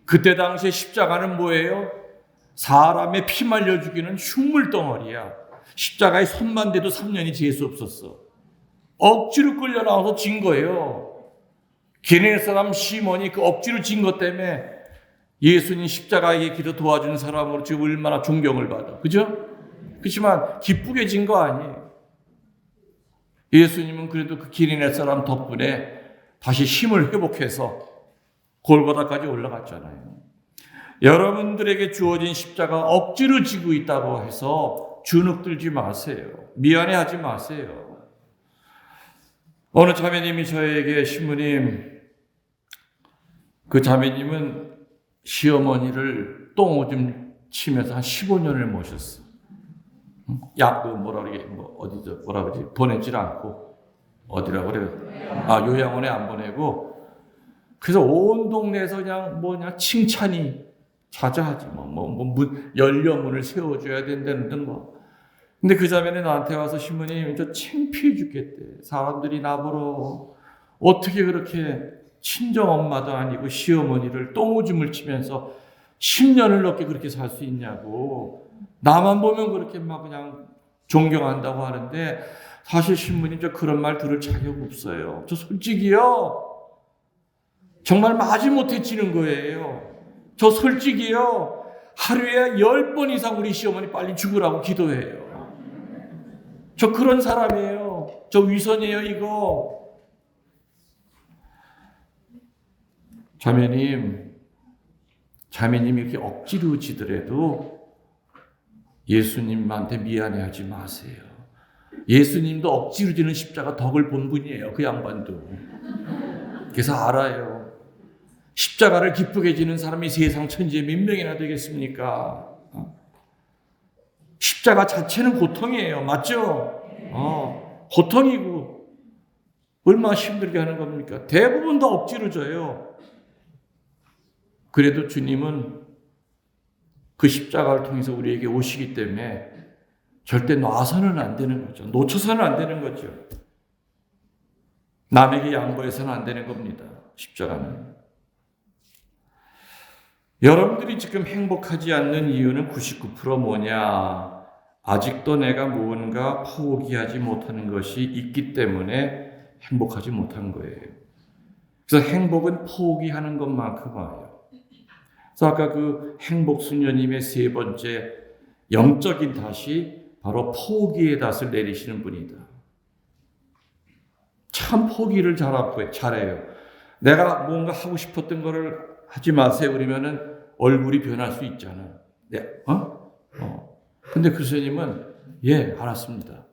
그때 당시에 십자가는 뭐예요? 사람의 피 말려 죽이는 흉물 덩어리야. 십자가에 손만 대도 3년이 재수 없었어. 억지로 끌려 나와서 진 거예요. 기레네 사람 시몬이 그 억지로 진 것 때문에 예수님 십자가에 길어 도와주는 사람으로 지금 얼마나 존경을 받아. 그죠? 그렇지만 기쁘게 진 거 아니에요. 예수님은 그래도 그 기레네 사람 덕분에 다시 힘을 회복해서 골고다까지 올라갔잖아요. 여러분들에게 주어진 십자가 억지로 지고 있다고 해서 주눅 들지 마세요. 미안해하지 마세요. 어느 자매님이 저에게 신부님, 그 자매님은 시어머니를 똥오줌 치면서 한 15년을 모셨어. 약도 뭐라 그러게, 어디죠? 뭐라 그러지? 보내질 않고. 어디라 그래요? 요양원에 안 보내고. 그래서 온 동네에서 그냥 칭찬이 자자하지. 연료문을 세워줘야 된다는 등 뭐. 근데 그 자매는 나한테 와서 신부님, 저 창피해 죽겠대. 사람들이 나보러 어떻게 그렇게 친정 엄마도 아니고 시어머니를 똥오줌을 치면서 10년을 넘게 그렇게 살 수 있냐고. 나만 보면 그렇게 막 그냥 존경한다고 하는데 사실 신부님 저 그런 말 들을 자격 없어요. 저 솔직히요. 정말 마지못해 지는 거예요. 저 솔직히요. 하루에 10번 이상 우리 시어머니 빨리 죽으라고 기도해요. 저 그런 사람이에요. 저 위선이에요 이거. 자매님이 이렇게 억지로 지더라도 예수님한테 미안해하지 마세요. 예수님도 억지로 지는 십자가 덕을 본 분이에요. 그 양반도. 그래서 알아요. 십자가를 기쁘게 지는 사람이 세상 천지에 몇 명이나 되겠습니까? 십자가 자체는 고통이에요. 맞죠? 고통이고 얼마나 힘들게 하는 겁니까? 대부분 다 억지로 져요. 그래도 주님은 그 십자가를 통해서 우리에게 오시기 때문에 절대 놔서는 안 되는 거죠. 놓쳐서는 안 되는 거죠. 남에게 양보해서는 안 되는 겁니다. 십자가는. 여러분들이 지금 행복하지 않는 이유는 99% 뭐냐? 아직도 내가 무언가 포기하지 못하는 것이 있기 때문에 행복하지 못한 거예요. 그래서 행복은 포기하는 것만큼 와요. 그래서 아까 그 행복수녀님의 세 번째 영적인 닷이 바로 포기의 닷을 내리시는 분이다. 참 포기를 잘해요. 내가 뭔가 하고 싶었던 거를 하지 마세요. 그러면은 얼굴이 변할 수 있잖아. 네, 근데 그 스님은 알았습니다.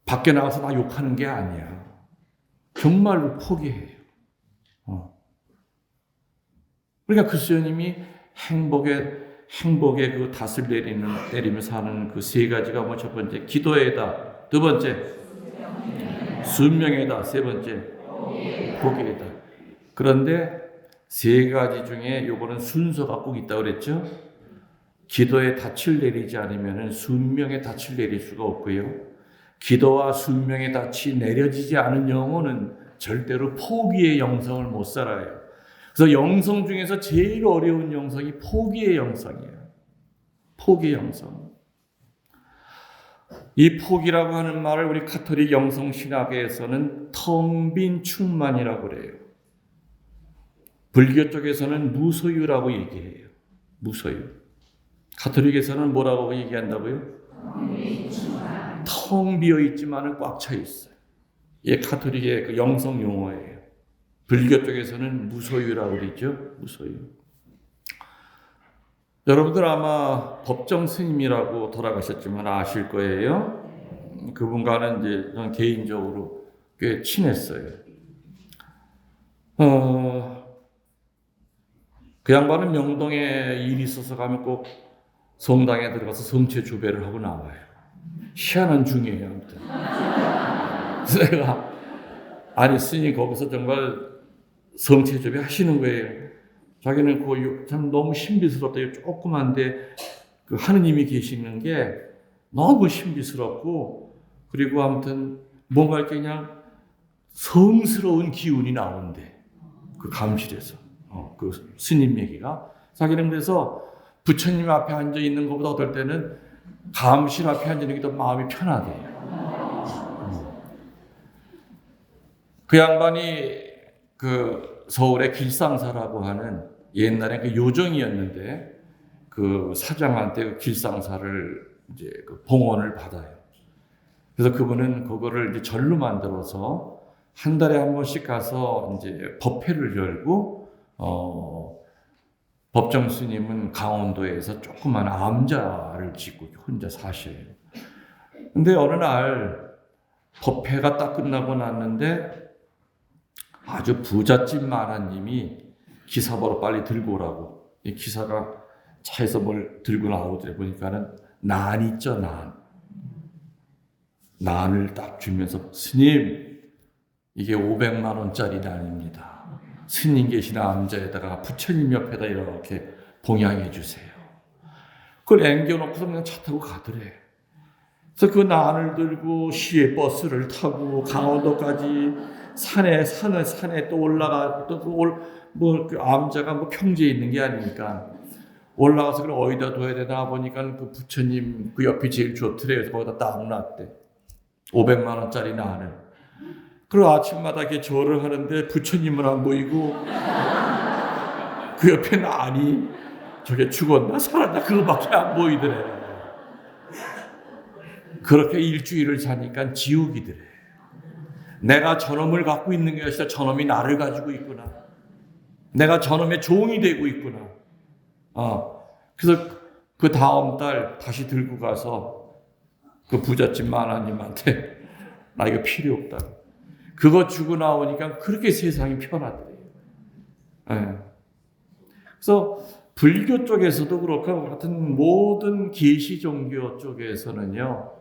밖에 나가서 나 욕하는 게 아니야. 정말로 포기해요. 그러니까 그 스님이 행복의 그 닷을 내리며 사는 그 세 가지가 뭐 첫 번째 기도의 닷, 두 번째 순명의 닷, 세 번째 포기의 닷. 그런데 세 가지 중에 요거는 순서가 꼭 있다고 그랬죠? 기도의 닻을 내리지 않으면 순명의 닻을 내릴 수가 없고요. 기도와 순명의 닻이 내려지지 않은 영혼은 절대로 포기의 영성을 못 살아요. 그래서 영성 중에서 제일 어려운 영성이 포기의 영성이에요. 포기의 영성. 이 포기라고 하는 말을 우리 가톨릭 영성 신학에서는 텅 빈 충만이라고 그래요. 불교 쪽에서는 무소유라고 얘기해요. 무소유. 가톨릭에서는 뭐라고 얘기한다고요? 텅 비어 있지만은 꽉 차 있어요. 이게 가톨릭의 그 영성 용어예요. 불교 쪽에서는 무소유라고 그러죠. 무소유. 여러분들 아마 법정 스님이라고 돌아가셨지만 아실 거예요. 그분과는 이제 저는 개인적으로 꽤 친했어요. 그 양반은 명동에 일이 있어서 가면 꼭 성당에 들어가서 성체 주배를 하고 나와요. 희한한 중이에요. 아무튼. 그래서 내가 아니 스님 거기서 정말 성체조비 하시는 거예요. 자기는 참 너무 신비스럽다. 조그만데 그 하느님이 계시는 게 너무 신비스럽고, 그리고 아무튼 뭔가 이렇게 그냥 성스러운 기운이 나오는데 그 감실에서 그 스님 얘기가, 자기는 그래서 부처님 앞에 앉아 있는 것보다 어떨 때는 감실 앞에 앉는 게 더 마음이 편하대요. 그 양반이 그 서울의 길상사라고 하는 옛날에 그 요정이었는데 그 사장한테 그 길상사를 이제 그 봉헌을 받아요. 그래서 그분은 그거를 이제 절로 만들어서 한 달에 한 번씩 가서 이제 법회를 열고, 법정 스님은 강원도에서 조그만 암자를 짓고 혼자 사셔요. 근데 어느 날 법회가 딱 끝나고 났는데 아주 부잣집 마나님이 기사 보러 빨리 들고 오라고. 이 기사가 차에서 뭘 들고 나오더래. 보니까는 난 있죠, 난. 난을 딱 주면서, 스님, 이게 500만 원짜리 난입니다. 스님 계신 암자에다가 부처님 옆에다 이렇게 봉양해 주세요. 그걸 앵겨놓고서 그냥 차 타고 가더래. 그래서 그 난을 들고 시외 버스를 타고 강원도까지 산에 또 올라가, 그 암자가 뭐 평지에 있는 게 아니니까 올라가서 그걸 어디다 둬야 되나 보니까 그 부처님 그 옆이 제일 좋더래. 그래서 거기다 딱 놨대. 500만 원짜리 난을. 그리고 아침마다 이렇게 절을 하는데 부처님은 안 보이고 그 옆에 난이 저게 죽었나 살았나 그거밖에 안 보이더래. 그렇게 일주일을 사니까 지옥이더래. 내가 저놈을 갖고 있는 게 아니라 저놈이 나를 가지고 있구나. 내가 저놈의 종이 되고 있구나. 그래서 그 다음 달 다시 들고 가서 그 부잣집 마나님한테 나 이거 필요 없다고. 그거 주고 나오니까 그렇게 세상이 편하더래요. 그래서 불교 쪽에서도 그렇고 같은 모든 계시 종교 쪽에서는요,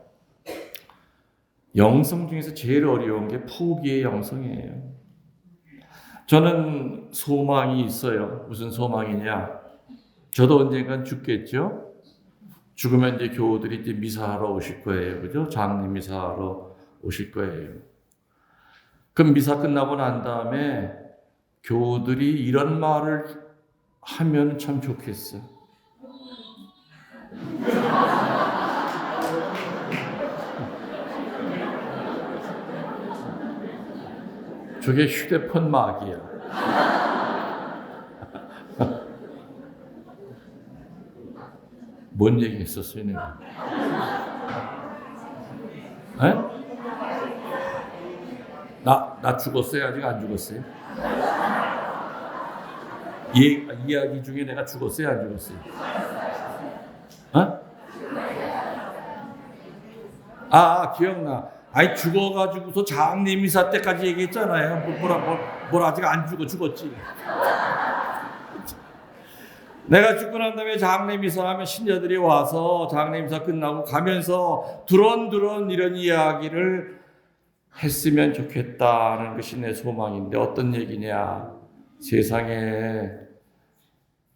영성 중에서 제일 어려운 게 포기의 영성이에요. 저는 소망이 있어요. 무슨 소망이냐? 저도 언젠간 죽겠죠? 죽으면 이제 교우들이 이제 미사하러 오실 거예요. 그죠? 장례 미사하러 오실 거예요. 그럼 미사 끝나고 난 다음에 교우들이 이런 말을 하면 참 좋겠어. 저게 휴대폰 막이야. 뭔 얘기 했었어요, 내가? 나 죽었어요? 아직 안 죽었어요? 이야기 중에 내가 죽었어요? 안 죽었어요? 기억나. 아니, 죽어가지고서 장례미사 때까지 얘기했잖아요. 뭘 아직 안 죽었지. 내가 죽고 난 다음에 장례미사 하면 신자들이 와서 장례미사 끝나고 가면서 두런두런 이런 이야기를 했으면 좋겠다는 것이 내 소망인데 어떤 얘기냐. 세상에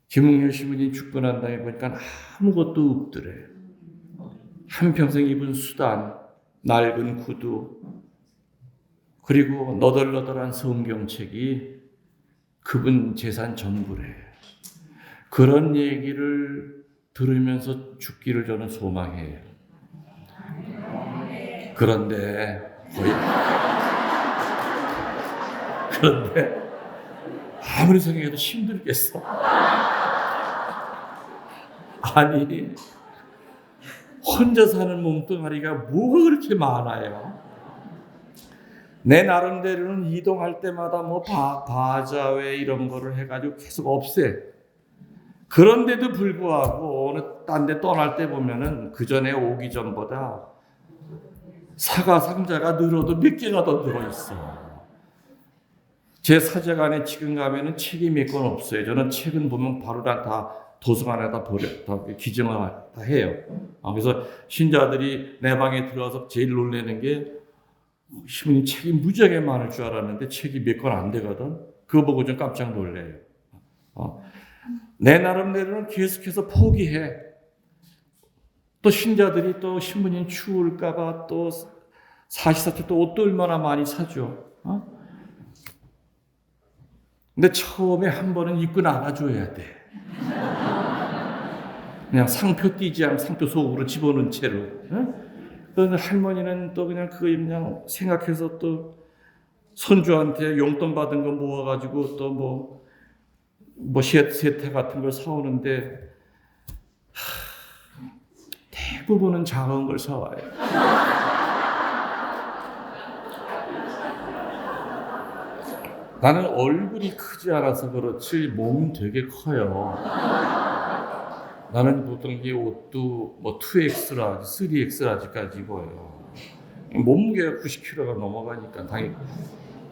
김웅렬 신부님 죽고 난 다음에 보니까 아무것도 없더래. 한평생 입은 수단, 낡은 구두, 그리고 너덜너덜한 성경책이 그분 재산 전부래. 그런 얘기를 들으면서 죽기를 저는 소망해요. 그런데 아무리 생각해도 힘들겠어. 아니, 혼자 사는 몸뚱아리가 뭐가 그렇게 많아요? 내 나름대로는 이동할 때마다 뭐 바자회 이런 거를 해가지고 계속 없애. 그런데도 불구하고 어느 딴 데 떠날 때 보면은 그 전에 오기 전보다 사과 상자가 늘어도 몇 개가 더 들어있어. 제 사제관에 지금 가면은 책이 몇 권 없어요. 저는 책은 보면 바로 다 도서관에다 기증을 다 해요. 그래서 신자들이 내 방에 들어와서 제일 놀라는 게 신부님 책이 무지하게 많을 줄 알았는데 책이 몇 권 안 되거든. 그거 보고 좀 깜짝 놀래요. 내 나름대로는 계속해서 포기해. 또 신자들이 또 신부님 추울까봐 또 사시사철 또 옷도 얼마나 많이 사죠. 근데 처음에 한 번은 입고 나가줘야 돼. 그냥 상표 띄지 않고 상표 속으로 집어넣은 채로. 그런데 할머니는 또 그냥 그거 그냥 생각해서 또 손주한테 용돈 받은 거 모아가지고 또 세태 같은 걸 사오는데 대부분은 작은 걸 사와요. 나는 얼굴이 크지 않아서 그렇지 몸은 되게 커요. 나는 보통 이 옷도 2X라, 3X라지까지 입어요. 몸무게가 90kg가 넘어가니까 당연히.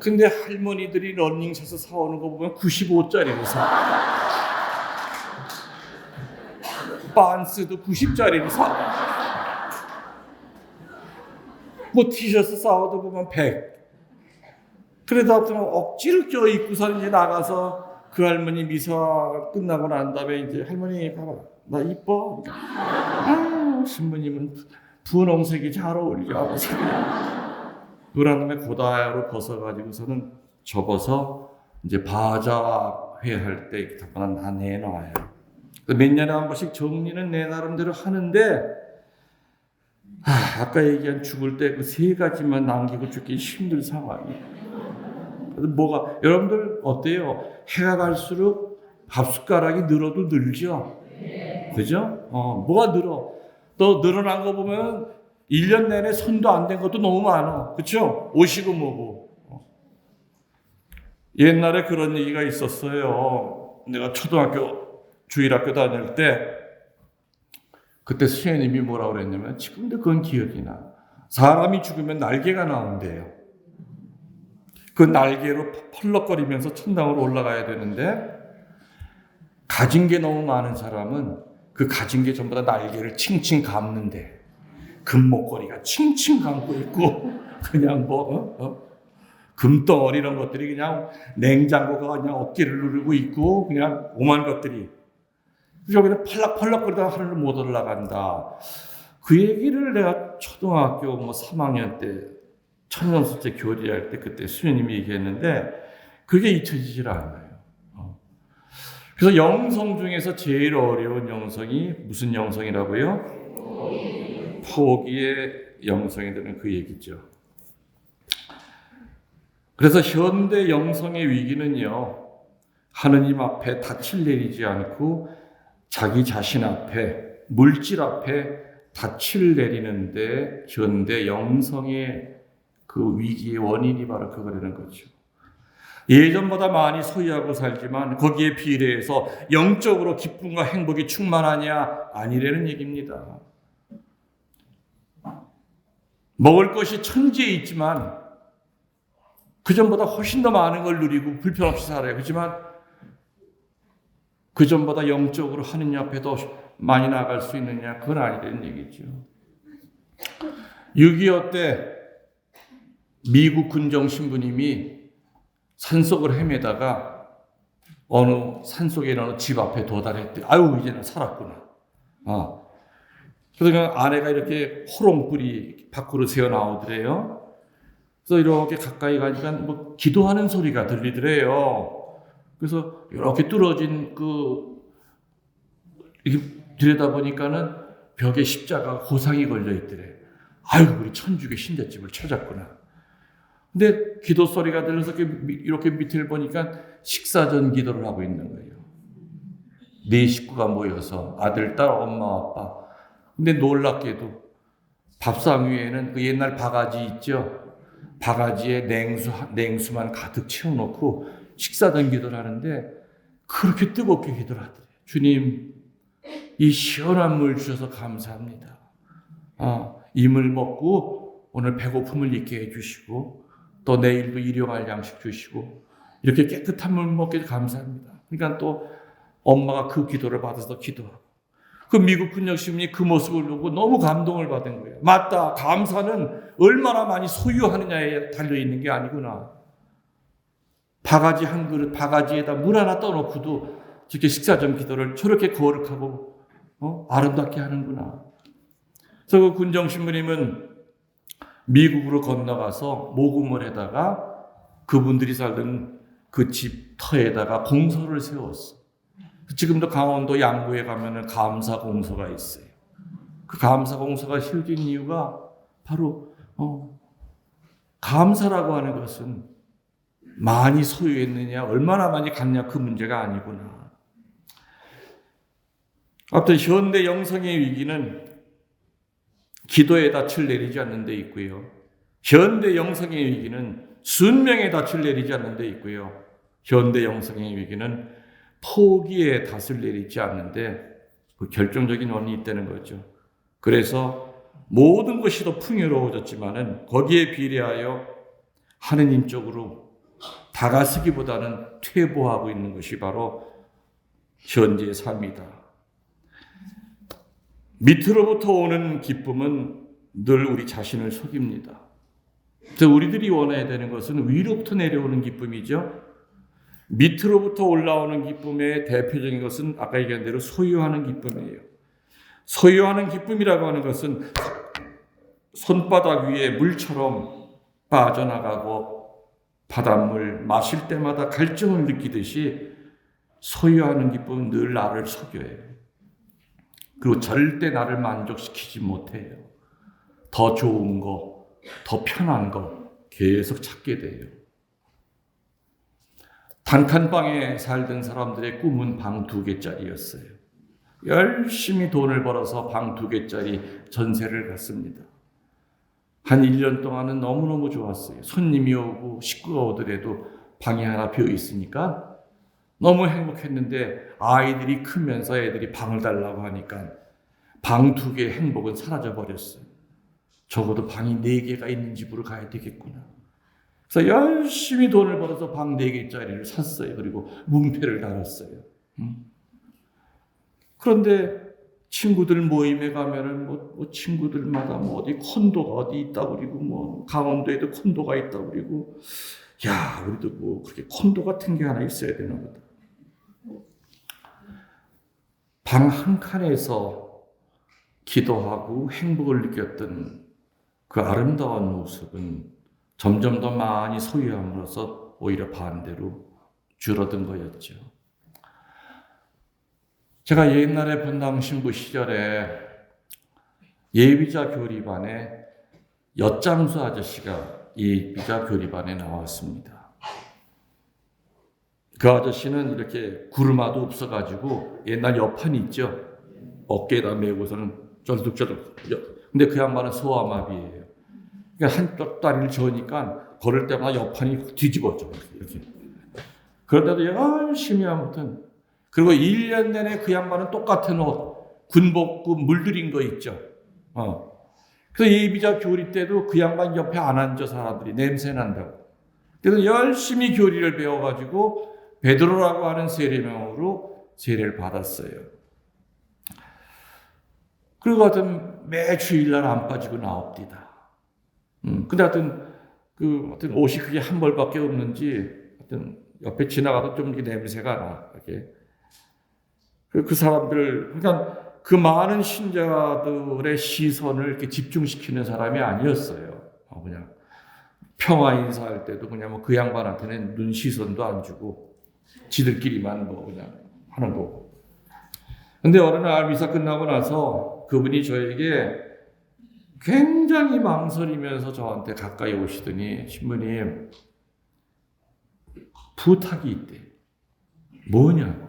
근데 할머니들이 러닝셔츠 사오는 거 보면 95짜리를 사. 반스도 90짜리를 사. 티셔츠 사오도 보면 100. 그러다 보면 억지로 껴입고서 이제 나가서 그 할머니 미사 끝나고 난 다음에 이제 할머니 봐봐. 나 이뻐? 신부님은 분홍색이 잘 어울려. 그런 다음에 고다로 벗어가지고서는 접어서 이제 바자회 할 때 이렇게 다 내놔요. 몇 년에 한 번씩 정리는 내 나름대로 하는데, 아까 얘기한 죽을 때 그 3가지만 남기고 죽기 힘든 상황이에요. 여러분들 어때요? 해가 갈수록 밥숟가락이 늘어도 늘죠? 그죠? 뭐가 늘어? 또 늘어난 거 보면 1년 내내 손도 안 댄 것도 너무 많아. 그쵸? 옷이고 뭐고. 옛날에 그런 얘기가 있었어요. 내가 초등학교, 주일학교 다닐 때, 그때 선생님이 뭐라고 그랬냐면, 지금도 그건 기억이 나. 사람이 죽으면 날개가 나온대요. 그 날개로 펄럭거리면서 천당으로 올라가야 되는데, 가진 게 너무 많은 사람은 그 가진 게 전부 다 날개를 칭칭 감는데, 금목걸이가 칭칭 감고 있고, 그냥 금덩어리 이런 것들이 그냥 냉장고가 그냥 어깨를 누르고 있고, 그냥 오만 것들이. 저기는 펄럭펄럭거리다가 하늘을 못 올라간다. 그 얘기를 내가 초등학교 3학년 때, 천년수제 교리할 때 그때 수녀님이 얘기했는데, 그게 잊혀지질 않아요. 그래서 영성 중에서 제일 어려운 영성이 무슨 영성이라고요? 포기의 영성이 되는 그 얘기죠. 그래서 현대 영성의 위기는요, 하느님 앞에 닻을 내리지 않고 자기 자신 앞에, 물질 앞에 닻을 내리는데 현대 영성의 그 위기의 원인이 바로 그거라는 거죠. 예전보다 많이 소유하고 살지만 거기에 비례해서 영적으로 기쁨과 행복이 충만하냐? 아니라는 얘기입니다. 먹을 것이 천지에 있지만 그전보다 훨씬 더 많은 걸 누리고 불편 없이 살아요. 그렇지만 그전보다 영적으로 하느님 앞에 더 많이 나갈 수 있느냐? 그건 아니라는 얘기죠. 6.25 때 미국 군정 신부님이 산속을 헤매다가 어느 산속에 있는 어느 집 앞에 도달했대. 아유, 이제는 살았구나. 그래서 아내가 이렇게 호롱불이 밖으로 새어 나오더래요. 그래서 이렇게 가까이 가니까 기도하는 소리가 들리더래요. 그래서 이렇게 뚫어진 이렇게 들여다보니까는 벽에 십자가 고상이 걸려 있더래. 아유, 우리 천주교 신대집을 찾았구나. 근데 기도 소리가 들려서 이렇게 밑을 보니까 식사전 기도를 하고 있는 거예요. 4 식구가 모여서 아들, 딸, 엄마, 아빠. 근데 놀랍게도 밥상 위에는 그 옛날 바가지 있죠? 바가지에 냉수만 가득 채워놓고 식사전 기도를 하는데 그렇게 뜨겁게 기도를 하더래요. 주님, 이 시원한 물 주셔서 감사합니다. 이 물 먹고 오늘 배고픔을 잊게 해주시고 또 내일도 일용할 양식 주시고 이렇게 깨끗한 물 먹게 감사합니다. 그러니까 또 엄마가 그 기도를 받아서 기도하고 그 미국 군역시민이 그 모습을 보고 너무 감동을 받은 거예요. 맞다. 감사는 얼마나 많이 소유하느냐에 달려있는 게 아니구나. 바가지 한 그릇, 바가지에다 물 하나 떠놓고도 저렇게 식사점 기도를 저렇게 거룩하고 아름답게 하는구나. 그래서 그 군정신부님은 미국으로 건너가서 모금을 해다가 그분들이 살던 그 집 터에다가 공소를 세웠어. 지금도 강원도 양구에 가면은 감사 공소가 있어요. 그 감사 공소가 세워진 이유가 바로 감사라고 하는 것은 많이 소유했느냐, 얼마나 많이 갖냐 그 문제가 아니구나. 아무튼 현대 영성의 위기는 기도에 닻을 내리지 않는 데 있고요. 현대 영성의 위기는 순명에 닻을 내리지 않는 데 있고요. 현대 영성의 위기는 포기에 닻을 내리지 않는데 그 결정적인 원인이 있다는 거죠. 그래서 모든 것이 더 풍요로워졌지만은 거기에 비례하여 하느님 쪽으로 다가서기보다는 퇴보하고 있는 것이 바로 현재의 삶이다. 밑으로부터 오는 기쁨은 늘 우리 자신을 속입니다. 그래서 우리들이 원해야 되는 것은 위로부터 내려오는 기쁨이죠. 밑으로부터 올라오는 기쁨의 대표적인 것은 아까 얘기한 대로 소유하는 기쁨이에요. 소유하는 기쁨이라고 하는 것은 손바닥 위에 물처럼 빠져나가고 바닷물 마실 때마다 갈증을 느끼듯이 소유하는 기쁨은 늘 나를 속여요. 그리고 절대 나를 만족시키지 못해요. 더 좋은 거, 더 편한 거 계속 찾게 돼요. 단칸방에 살던 사람들의 꿈은 방 2개짜리였어요. 열심히 돈을 벌어서 방 2개짜리 전세를 갔습니다. 한 1년 동안은 너무너무 좋았어요. 손님이 오고 식구가 오더라도 방이 하나 비어 있으니까 너무 행복했는데 아이들이 크면서 애들이 방을 달라고 하니까 방 2개의 행복은 사라져 버렸어요. 적어도 방이 4개가 있는 집으로 가야 되겠구나. 그래서 열심히 돈을 벌어서 방 4개짜리를 샀어요. 그리고 문패를 달았어요. 그런데 친구들 모임에 가면은 친구들마다 어디 콘도가 어디 있다 그리고 강원도에도 콘도가 있다 그리고 야 우리도 그렇게 콘도 같은 게 하나 있어야 되나 보다. 방 한 칸에서 기도하고 행복을 느꼈던 그 아름다운 모습은 점점 더 많이 소유함으로써 오히려 반대로 줄어든 거였죠. 제가 옛날에 본당 신부 시절에 예비자 교리반에 엿장수 아저씨가 예비자 교리반에 나왔습니다. 그 아저씨는 이렇게 구르마도 없어가지고 옛날 여판 있죠. 어깨에다 메고서는 쩔뚝쩔뚝. 근데 그 양반은 소아마비예요. 그러니까 한쪽 다리를 저으니까 걸을 때마다 여판이 뒤집어져. 이렇게. 그런데도 열심히 아무튼. 그리고 1년 내내 그 양반은 똑같은 옷, 군복구 물들인 거 있죠. 그래서 예비자 교리 때도 그 양반 옆에 안 앉아 사람들이 냄새 난다고. 그래서 열심히 교리를 배워가지고 베드로라고 하는 세례명으로 세례를 받았어요. 그리고 하여튼 매 주일날 안 빠지고 나옵니다. 근데 하여튼 하여튼 옷이 그게 한 벌밖에 없는지 하여튼 옆에 지나가도 좀 냄새가 나. 이렇게. 그 사람들, 그러니까 그 많은 신자들의 시선을 이렇게 집중시키는 사람이 아니었어요. 그냥 평화 인사할 때도 그냥 그 양반한테는 눈 시선도 안 주고 지들끼리만 그냥 하는 거고. 근데 어느 날 미사 끝나고 나서 그분이 저에게 굉장히 망설이면서 저한테 가까이 오시더니 신부님 부탁이 있대. 뭐냐고.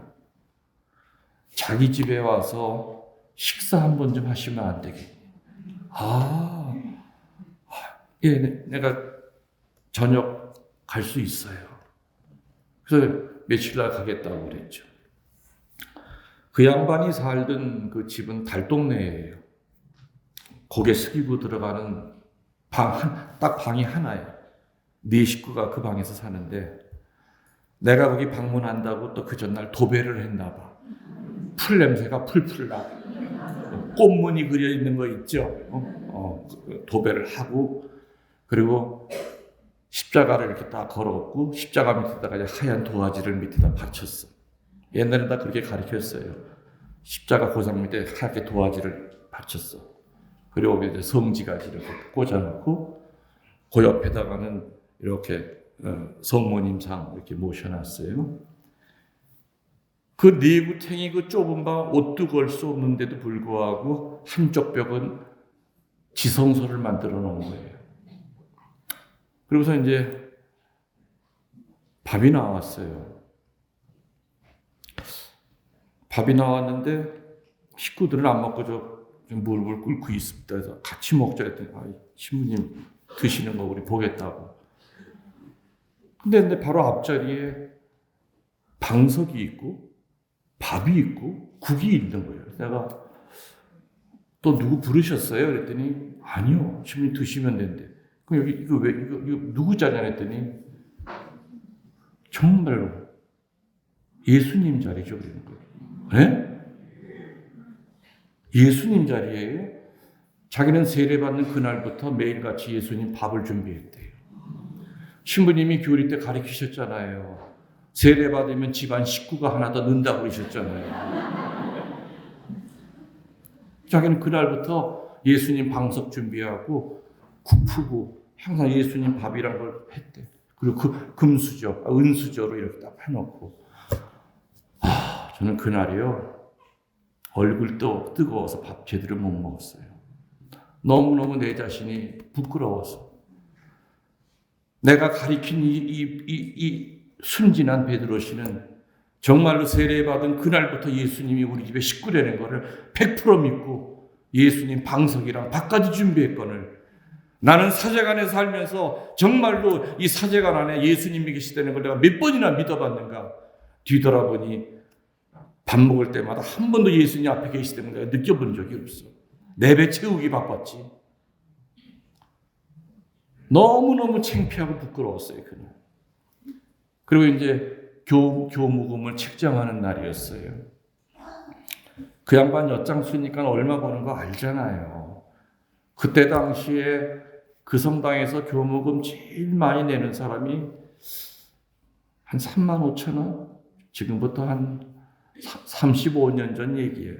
자기 집에 와서 식사 한 번 좀 하시면 안 되겠니? 예, 내가 저녁 갈 수 있어요. 그래서 며칠날 가겠다고 그랬죠. 그 양반이 살던 그 집은 달동네예요. 고개 숙이고 들어가는 딱 방이 하나예요. 4 식구가 그 방에서 사는데 내가 거기 방문한다고 또 그 전날 도배를 했나 봐. 풀 냄새가 풀풀 나. 꽃무늬 그려 있는 거 있죠. 도배를 하고 그리고 십자가를 이렇게 딱 걸어갖고 십자가 밑에다가 이제 하얀 도화지를 밑에다 받쳤어. 옛날에 다 그렇게 가르쳤어요. 십자가 고상 밑에 하얗게 도화지를 받쳤어. 그리고 이제 성지까지 이렇게 꽂아놓고 그 옆에다가는 이렇게 성모님상 이렇게 모셔놨어요. 그 내구탱이 그 좁은 방 옷도 걸 수 없는데도 불구하고 한쪽 벽은 지성소를 만들어 놓은 거예요. 그러고서 이제 밥이 나왔어요. 밥이 나왔는데 식구들은 안 먹고 좀 물을 끓고 있습니다. 그래서 같이 먹자 했더니 신부님 드시는 거 우리 보겠다고. 근데 바로 앞자리에 방석이 있고 밥이 있고 국이 있는 거예요. 내가 또 누구 부르셨어요? 그랬더니 아니요. 신부님 드시면 된대. 그럼 여기 이거 누구 자냐 했더니 정말로 예수님 자리죠. 그러는 거예요. 네? 예수님 자리예요? 자기는 세례받는 그날부터 매일같이 예수님 밥을 준비했대요. 신부님이 교리 때 가르치셨잖아요. 세례받으면 집안 식구가 하나 더 는다고 그러셨잖아요. 자기는 그날부터 예수님 방석 준비하고 국 푸고 항상 예수님 밥이란 걸 했대. 그리고 그 금수저, 은수저로 이렇게 딱 해놓고 저는 그날이요. 얼굴도 뜨거워서 밥 제대로 못 먹었어요. 너무너무 내 자신이 부끄러워서. 내가 가리킨 이 순진한 베드로 씨는 정말로 세례받은 그날부터 예수님이 우리 집에 식구라는 거를 100% 믿고 예수님 방석이랑 밥까지 준비했거늘 나는 사제관에 살면서 정말로 이 사제관 안에 예수님이 계시다는 걸 내가 몇 번이나 믿어봤는가. 뒤돌아보니 밥 먹을 때마다 한 번도 예수님 앞에 계시다는 걸 느껴본 적이 없어. 내 배 채우기 바빴지. 너무너무 창피하고 부끄러웠어요, 그날. 그리고 이제 교무금을 책정하는 날이었어요. 그 양반 엿장수니까 얼마 버는 거 알잖아요. 그때 당시에 그 성당에서 교무금 제일 많이 내는 사람이 한 3만 5천 원? 지금부터 한 35년 전 얘기예요.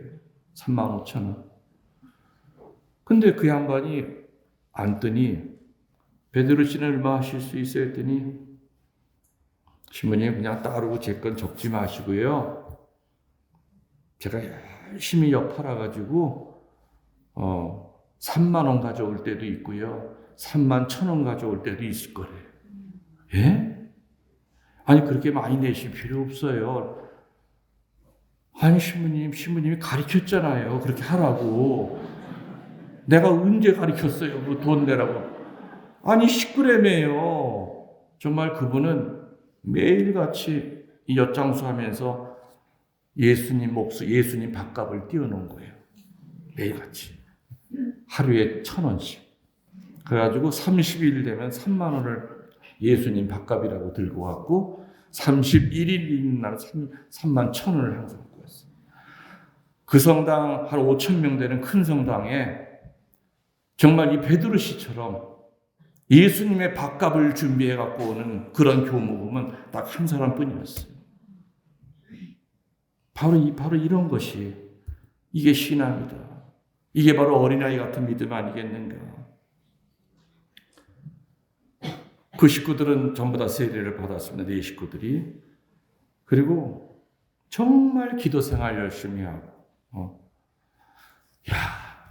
3만 5천 원. 근데 그 양반이 앉더니 베드로 씨는 얼마 하실 수 있어요? 했더니 신부님 그냥 따르고 제 건 적지 마시고요. 제가 열심히 역 팔아가지고 3만 원 가져올 때도 있고요. 3만 1천 원 가져올 때도 있을 거래요. 예? 아니 그렇게 많이 내실 필요 없어요. 아니 신부님이 가르쳤잖아요. 그렇게 하라고. 내가 언제 가르쳤어요? 그 돈 내라고. 아니 식구래매요. 정말 그분은 매일같이 이 엿장수하면서 예수님 밥값을 띄워놓은 거예요. 매일같이. 하루에 1,000원씩. 그래가지고 30일 되면 3만 원을 예수님 밥값이라고 들고 왔고 31일 있는 날은 3만 1,000원을 항상 갖고 왔어요. 그 성당 한 5천 명 되는 큰 성당에 정말 이 베드로 씨처럼 예수님의 밥값을 준비해 갖고 오는 그런 교무금은 딱 한 사람뿐이었어요. 바로 이런 것이 이게 신앙이다. 이게 바로 어린아이 같은 믿음 아니겠는가. 그 식구들은 전부 다 세례를 받았습니다. 네 식구들이. 그리고 정말 기도 생활 열심히 하고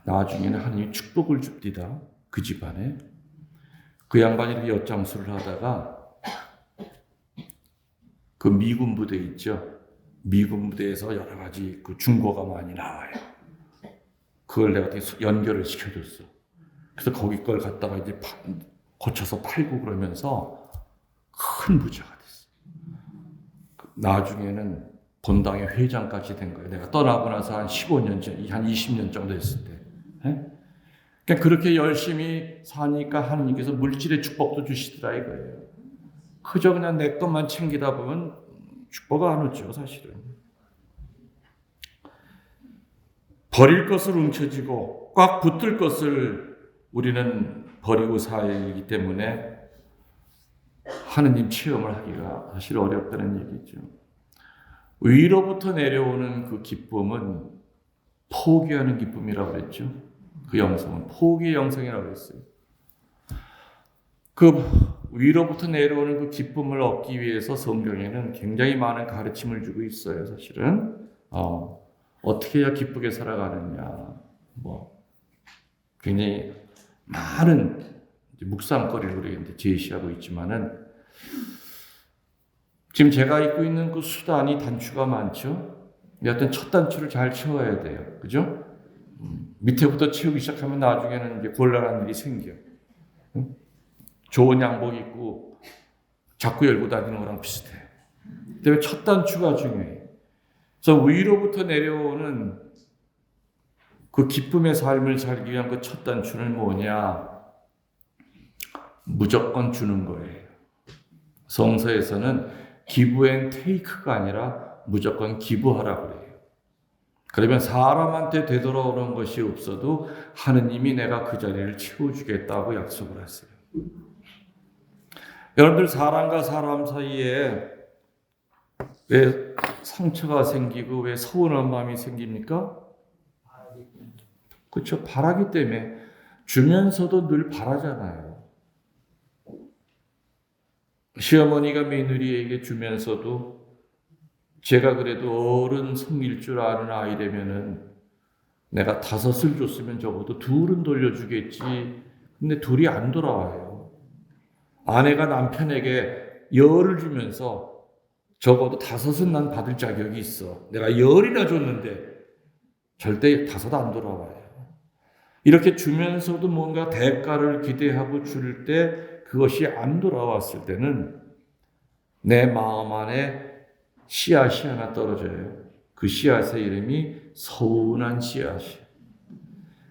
나중에는 하나님이 축복을 줍디다. 그 집안에. 그 양반이 이렇게 엿장수를 하다가 그 미군 부대 있죠. 미군 부대에서 여러 가지 그 중고가 많이 나와요. 그걸 내가 연결을 시켜줬어. 그래서 거기 걸 갖다가 이제 고쳐서 팔고 그러면서 큰 부자가 됐어. 나중에는 본당의 회장까지 된 거예요. 내가 떠나고 나서 한 15년 전, 한 20년 정도 됐을 때. 그러니까 그렇게 열심히 사니까 하나님께서 물질의 축복도 주시더라 이거예요. 그저 그냥 내 것만 챙기다 보면 축복 안 오죠, 사실은. 버릴 것을 움켜쥐고 꽉 붙들 것을 우리는 버리고 살기 때문에 하느님 체험을 하기가 사실 어렵다는 얘기죠. 위로부터 내려오는 그 기쁨은 포기하는 기쁨이라고 그랬죠. 그 영성은 포기의 영성이라고 그랬어요. 그 위로부터 내려오는 그 기쁨을 얻기 위해서 성경에는 굉장히 많은 가르침을 주고 있어요. 사실은 어떻게 해야 기쁘게 살아가느냐, 굉장히 많은 묵상거리를 우리가 제시하고 있지만은 지금 제가 입고 있는 그 수단이 단추가 많죠. 여하튼 첫 단추를 잘 채워야 돼요. 그죠? 밑에부터 채우기 시작하면 나중에는 이제 곤란한 일이 생겨. 좋은 양복 입고 자꾸 열고 다니는 거랑 비슷해. 때문에 첫 단추가 중요해. 그래서 위로부터 내려오는 그 기쁨의 삶을 살기 위한 그 첫 단추는 뭐냐? 무조건 주는 거예요. 성서에서는 give and take가 아니라 무조건 기부하라고 그래요. 그러면 사람한테 되돌아오는 것이 없어도 하느님이 내가 그 자리를 채워주겠다고 약속을 하세요. 여러분들 사람과 사람 사이에 왜 상처가 생기고 왜 서운한 마음이 생깁니까? 그렇죠. 바라기 때문에 주면서도 늘 바라잖아요. 시어머니가 며느리에게 주면서도 제가 그래도 어른 성일 줄 아는 아이라면은 내가 5을 줬으면 적어도 2은 돌려주겠지. 근데 2이 안 돌아와요. 아내가 남편에게 10을 주면서 적어도 5은 난 받을 자격이 있어. 내가 10이나 줬는데 절대 5 안 돌아와요. 이렇게 주면서도 뭔가 대가를 기대하고 줄 때 그것이 안 돌아왔을 때는 내 마음 안에 씨앗이 하나 떨어져요. 그 씨앗의 이름이 서운한 씨앗이에요.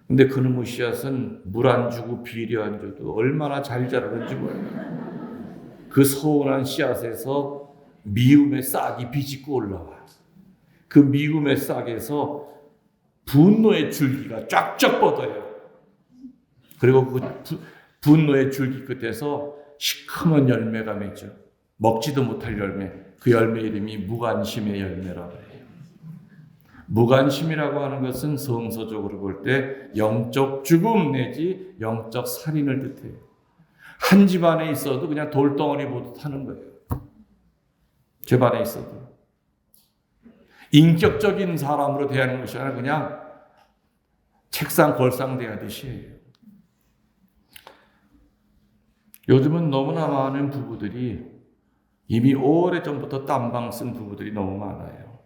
근데 그놈의 씨앗은 물 안 주고 비료 안 줘도 얼마나 잘 자라는지 몰라요. 그 서운한 씨앗에서 미움의 싹이 비집고 올라와요. 그 미움의 싹에서 분노의 줄기가 쫙쫙 뻗어요. 그리고 그 분노의 줄기 끝에서 시커먼 열매가 맺죠. 먹지도 못할 열매. 그 열매 이름이 무관심의 열매라고 해요. 무관심이라고 하는 것은 성서적으로 볼 때 영적 죽음 내지 영적 살인을 뜻해요. 한 집안에 있어도 그냥 돌덩어리 보듯 하는 거예요. 제 반에 있어도. 인격적인 사람으로 대하는 것이 아니라 그냥 책상 걸상대하듯이 해요. 요즘은 너무나 많은 부부들이 이미 오래전부터 딴방 쓴 부부들이 너무 많아요.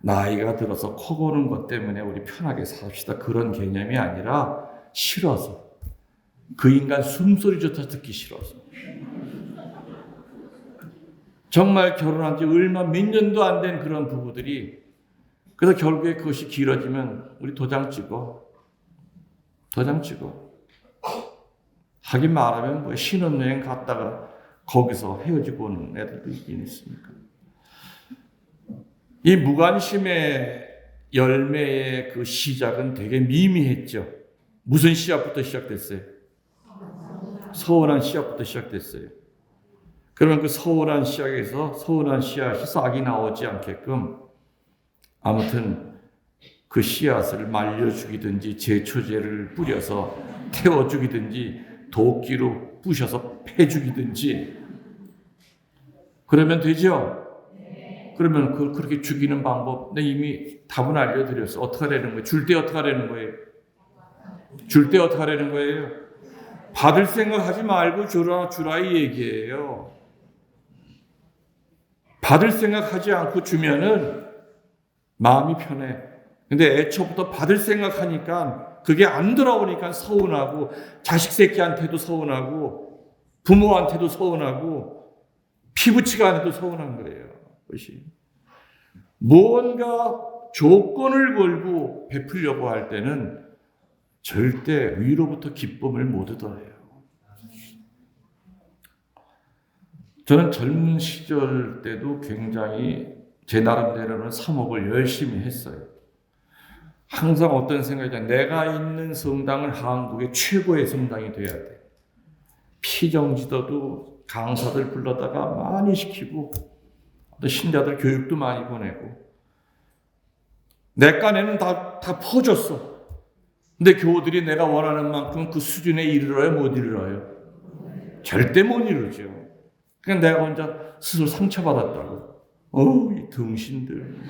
나이가 들어서 코 고는 것 때문에 우리 편하게 삽시다. 그런 개념이 아니라 싫어서. 그 인간 숨소리조차 듣기 싫어서. 정말 결혼한 지 얼마 몇 년도 안 된 그런 부부들이 그래서 결국에 그것이 길어지면 우리 도장 찍어. 하긴 말하면 뭐 신혼여행 갔다가 거기서 헤어지고 오는 애들도 있긴 있습니까? 이 무관심의 열매의 그 시작은 되게 미미했죠. 무슨 씨앗부터 시작됐어요? 서운한 씨앗부터 시작됐어요. 그러면 그 서운한 씨앗에서 서운한 씨앗이 싹이 나오지 않게끔 아무튼 그 씨앗을 말려 죽이든지 제초제를 뿌려서 태워 죽이든지 도끼로 부셔서 패 죽이든지 그러면 되죠? 그러면 그렇게 죽이는 방법 이미 답은 알려드렸어. 어떻게 하려는 거예요? 줄 때 어떻게 하려는 거예요? 줄 때 어떻게 하려는 거예요? 받을 생각하지 말고 주라 이 얘기예요. 받을 생각하지 않고 주면은 마음이 편해. 근데 애초부터 받을 생각하니까 그게 안 돌아오니까 서운하고 자식 새끼한테도 서운하고 부모한테도 서운하고 피부치가한테도 서운한 거예요. 그것이 무언가 조건을 걸고 베풀려고 할 때는 절대 위로부터 기쁨을 못 얻어요. 저는 젊은 시절 때도 굉장히 제 나름대로는 사목을 열심히 했어요. 항상 어떤 생각이냐. 내가 있는 성당은 한국의 최고의 성당이 돼야 돼. 피정지도도 강사들 불러다가 많이 시키고 또 신자들 교육도 많이 보내고 내 깐에는 다 퍼졌어. 근데 교우들이 내가 원하는 만큼 그 수준에 이르러요? 못 이르러요? 절대 못 이루죠. 그냥 내가 혼자 스스로 상처받았다고. 이 등신들.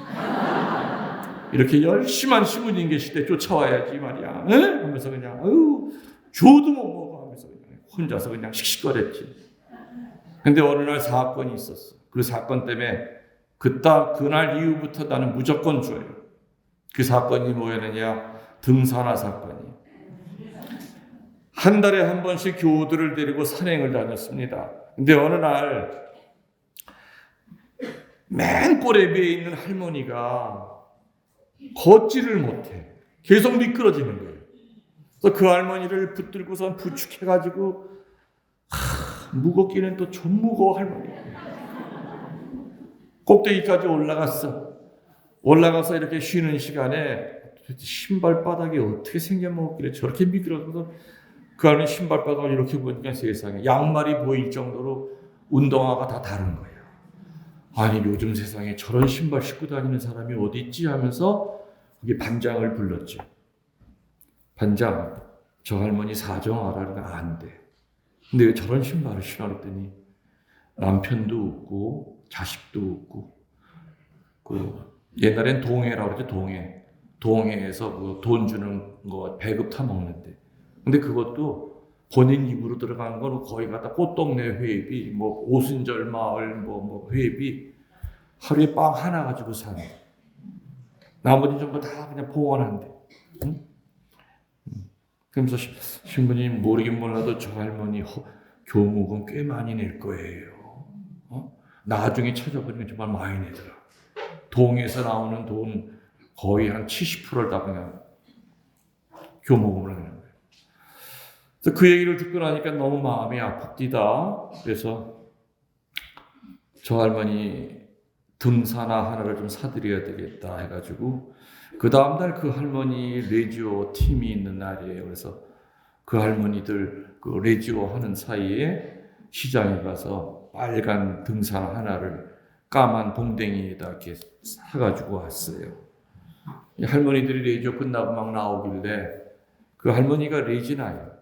이렇게 열심한 신부님 계실 때 쫓아와야지 말이야. 에? 하면서 그냥 줘도 못 먹어 하면서 그냥 혼자서 그냥 씩씩거렸지. 근데 어느 날 사건이 있었어. 그 사건 때문에 그날 이후부터 나는 무조건 줘요. 그 사건이 뭐였느냐? 등산화 사건이. 한 달에 한 번씩 교우들을 데리고 산행을 다녔습니다. 근데 어느 날 맨 꼬레비에 있는 할머니가 걷지를 못해. 계속 미끄러지는 거예요. 그래서 그 할머니를 붙들고선 부축해가지고 무겁기는 또 좀 무거워 할머니. 꼭대기까지 올라가서 이렇게 쉬는 시간에 신발 바닥이 어떻게 생겨먹길래 저렇게 미끄러져서 그 할머니 신발 바닥을 이렇게 보니까 세상에 양말이 보일 정도로 운동화가 다 다른 거예요. 아니 요즘 세상에 저런 신발 신고 다니는 사람이 어디 있지 하면서 그게 반장을 불렀죠. 반장, 저 할머니 사정 알아가 안 돼. 근데 왜 저런 신발을 신어 그랬더니 남편도 웃고 자식도 웃고 옛날엔 동해라고 그러죠. 동해에서 돈 주는 거 배급 타먹는데 근데 그것도 본인 입으로 들어가는 건 거의 갖다 꽃동네 회비, 오순절 마을 회비 하루에 빵 하나 가지고 사는. 나머지 전부 다 그냥 봉헌한대. 응? 그러면서 신부님 모르긴 몰라도 저 할머니 교목은 꽤 많이 낼 거예요. 나중에 찾아보니까 정말 많이 내더라. 동에서 나오는 돈 거의 한 70%를 다 그냥 교목으로 하는 거예요. 그래서 그 얘기를 듣고 나니까 너무 마음이 아픕디다. 그래서 저 할머니 등산화 하나를 좀 사드려야 되겠다 해가지고 그 다음날 그 할머니 레지오 팀이 있는 날이에요. 그래서 그 할머니들 그 레지오 하는 사이에 시장에 가서 빨간 등산화 하나를 까만 봉댕이에다 이렇게 사가지고 왔어요. 이 할머니들이 레지오 끝나고 막 나오길래 그 할머니가 레지나예요.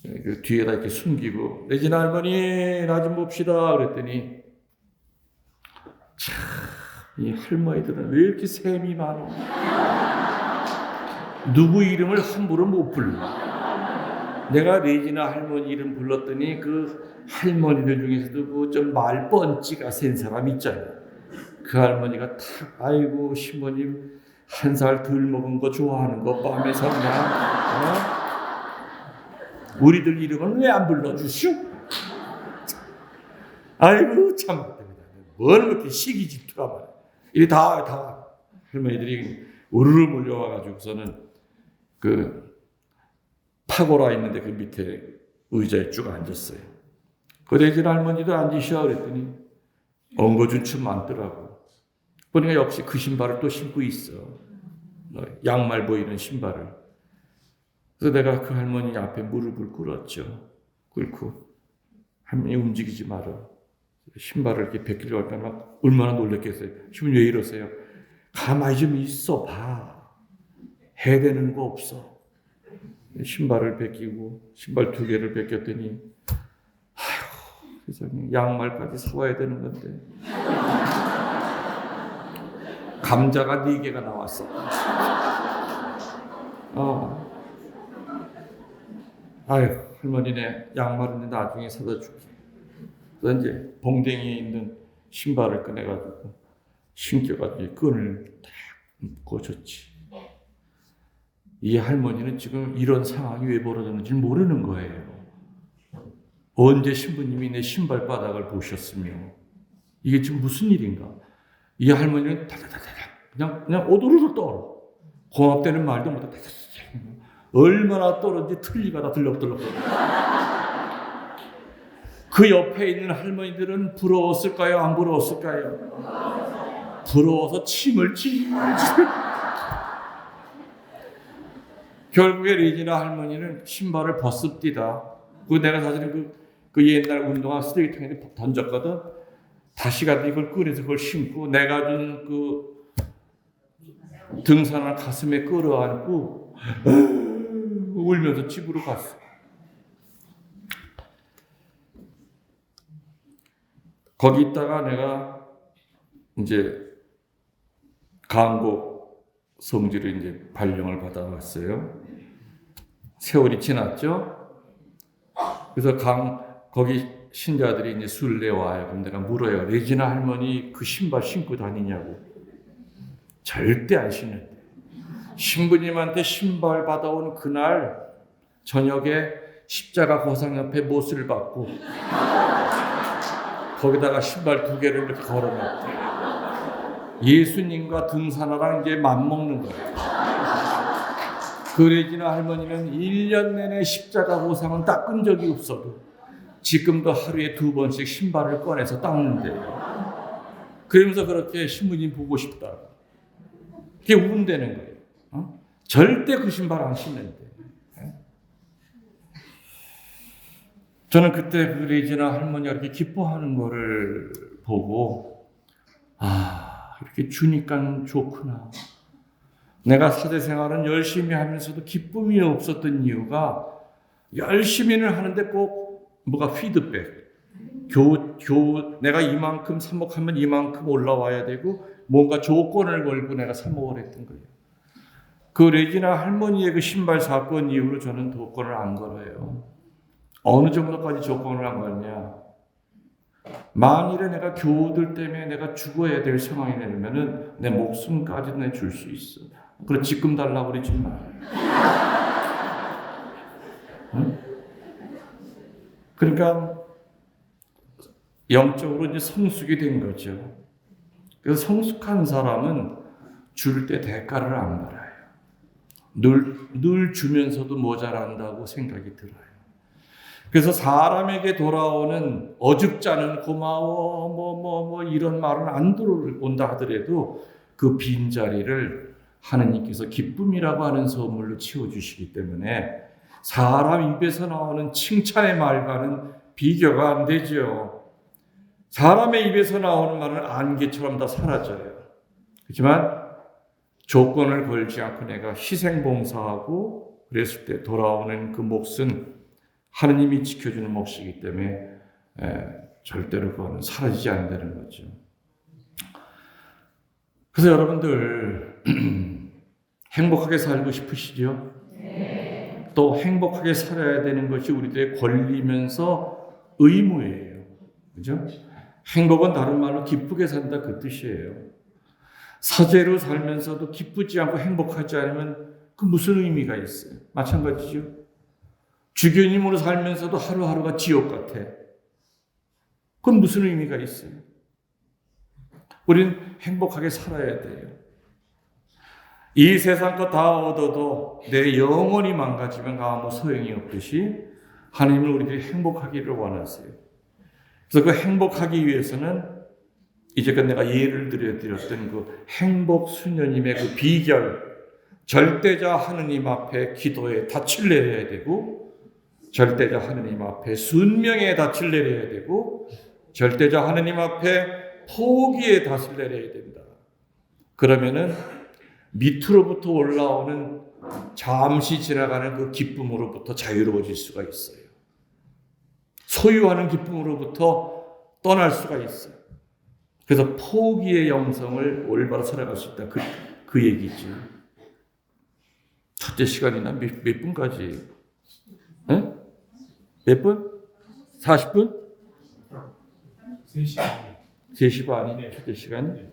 그 뒤에다 이렇게 숨기고 레지나 할머니 나 좀 봅시다 그랬더니 참 이 할머니들은 왜 이렇게 셈이 많어? 누구 이름을 함부로 못 불러. 내가 레지나 할머니 이름 불렀더니 그 할머니들 중에서도 그 좀 말 뻔찌가 센 사람 있잖아요. 그 할머니가 탁 아이고 신부님 한 살 덜 먹은 거 좋아하는 거 밤에서 그냥 우리들 이름은 왜 안 불러주시오? 아이고 참 뭘 그렇게 시기 질투가 많아. 이게 다 할머니들이 우르르 몰려와가지고서는 그 파고라 있는데 그 밑에 의자에 쭉 앉았어요. 그 레진 할머니도 앉으시오 그랬더니 엉거준춤 많더라고. 보니까 역시 그 신발을 또 신고 있어. 양말 보이는 신발을. 그래서 내가 그 할머니 앞에 무릎을 꿇었죠. 꿇고 할머니 움직이지 마라. 신발을 이렇게 벗기려고 할 때 막 얼마나 놀랬겠어요. 신부님 왜 이러세요? 가만히 좀 있어 봐. 해대는 거 없어. 신발을 벗기고 신발 2개를 벗겼더니 아이고 세상에 양말까지 사와야 되는 건데 감자가 4개가 나왔어. 아유 할머니네 양말은 나중에 사다 줄게. 그래서 이제 봉댕이에 있는 신발을 꺼내가지고 신겨가지고 끈을 딱 묶어줬지. 이 할머니는 지금 이런 상황이 왜 벌어졌는지 모르는 거예요. 언제 신부님이 내 신발 바닥을 보셨으며 이게 지금 무슨 일인가? 이 할머니는 다다다다 그냥 오도로도 떨어. 고맙다는 말도 못해. 얼마나 떨었는지 틀니가 다 들럭들럭 떨어. 그 옆에 있는 할머니들은 부러웠을까요? 안 부러웠을까요? 부러워서 침을 찔찔. 결국에 레지나 할머니는 신발을 벗습디다. 그 내가 사실은 그 옛날 운동화 쓰레기통에 던졌거든. 다시 가서 이걸 꺼내서 그걸 신고 내가 준 그 등산화 가슴에 끌어안고 울면서 집으로 갔어. 거기 있다가 내가 이제 강곡 성지로 이제 발령을 받아왔어요. 세월이 지났죠. 그래서 거기 신자들이 이제 술래 와요. 그럼 내가 물어요. 레지나 할머니 그 신발 신고 다니냐고. 절대 안 신는데. 신부님한테 신발 받아온 그날 저녁에 십자가 고상 옆에 못을 받고 거기다가 신발 2개를 이렇게 걸어놨대. 예수님과 등산화랑 이제 맞먹는 거예요. 그 레지나 할머니는 1년 내내 십자가 고상은 닦은 적이 없어도 지금도 하루에 2번씩 신발을 꺼내서 닦는데요. 그러면서 그렇게 신부님 보고 싶다. 그게 운다는 거예요. 절대 그 신발 안 신는데. 저는 그때 그 레지나 할머니가 이렇게 기뻐하는 거를 보고 이렇게 주니까 좋구나. 내가 사제생활은 열심히 하면서도 기쁨이 없었던 이유가 열심히는 하는데 꼭 뭐가 피드백. 내가 이만큼 삽목하면 이만큼 올라와야 되고 뭔가 조건을 걸고 내가 삽목을 했던 거예요. 그 레지나 할머니의 그 신발 사건 이후로 저는 조건을 안 걸어요. 어느 정도까지 조건을 안 걸냐. 만일에 내가 교우들 때문에 내가 죽어야 될 상황이 되면은 내 목숨까지 내줄 수 있어. 그래 지금 달라고 그러지 마. 응? 그러니까 영적으로 이제 성숙이 된 거죠. 그래서 성숙한 사람은 줄 때 대가를 안 받아요. 늘 주면서도 모자란다고 생각이 들어요. 그래서 사람에게 돌아오는 어줍지 않은 고마워 이런 말은 안 들어온다 하더라도 그 빈자리를 하느님께서 기쁨이라고 하는 선물로 채워주시기 때문에 사람 입에서 나오는 칭찬의 말과는 비교가 안 되죠. 사람의 입에서 나오는 말은 안개처럼 다 사라져요. 그렇지만 조건을 걸지 않고 내가 희생봉사하고 그랬을 때 돌아오는 그 몫은 하느님이 지켜주는 몫이기 때문에 절대로 그거는 사라지지 않는다는 거죠. 그래서 여러분들 행복하게 살고 싶으시죠? 네. 또 행복하게 살아야 되는 것이 우리들의 권리면서 의무예요. 그죠? 행복은 다른 말로 기쁘게 산다 그 뜻이에요. 사제로 살면서도 기쁘지 않고 행복하지 않으면 그 무슨 의미가 있어요? 마찬가지죠. 주교님으로 살면서도 하루하루가 지옥 같아. 그건 무슨 의미가 있어요? 우리는 행복하게 살아야 돼요. 이 세상 거 다 얻어도 내 영혼이 망가지면 아무 소용이 없듯이 하나님은 우리들이 행복하기를 원하세요. 그래서 그 행복하기 위해서는 이제껏 내가 예를 들어드렸던 그 행복 수녀님의 그 비결, 절대자 하느님 앞에 기도에 닻을 내려야 되고 절대자 하느님 앞에 순명의 닻을 내려야 되고 절대자 하느님 앞에 포기의 닻을 내려야 된다. 그러면은 밑으로부터 올라오는 잠시 지나가는 그 기쁨으로부터 자유로워질 수가 있어요. 소유하는 기쁨으로부터 떠날 수가 있어요. 그래서 포기의 영성을 올바로 살아갈 수 있다. 그 얘기죠. 첫째 시간이나 몇 분까지? 네? 몇 분? 40분? 3시. 3시 반이 첫째 시간이?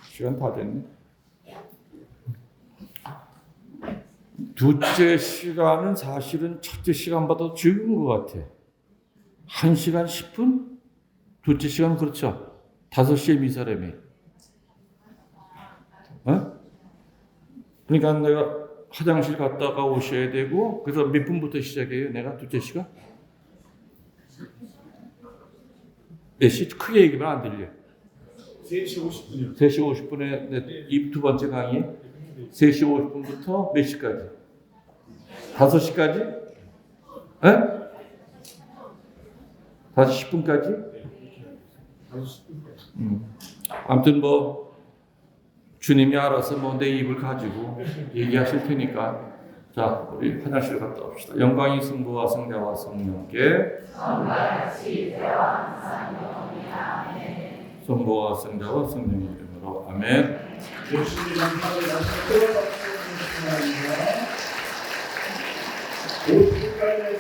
시간 다 됐네. 둘째 시간은 사실은 첫째 시간보다 적은 것 같아. 1시간 10분? 둘째 시간 그렇죠. 5시에 미사람이. 그러니까 내가 화장실 갔다가 오셔야 되고 그래서 몇 분부터 시작해요? 내가 둘째 시간? 몇 시? 크게 얘기하면 안 들려. 3시 50분이요. 3시 50분에 이 두 번째 강의 3시 50분부터 몇 시까지? 5시까지? 에? 5시 10분까지? 아무튼 뭐 주님이 알아서 뭐 내 입을 가지고 얘기하실 테니까 자 우리 화장실 갔다 옵시다. 영광이 승부와 성자와 성령께 성부와 성자와 성령의 이름으로 아멘. 예수님 감사합니다. 50분까지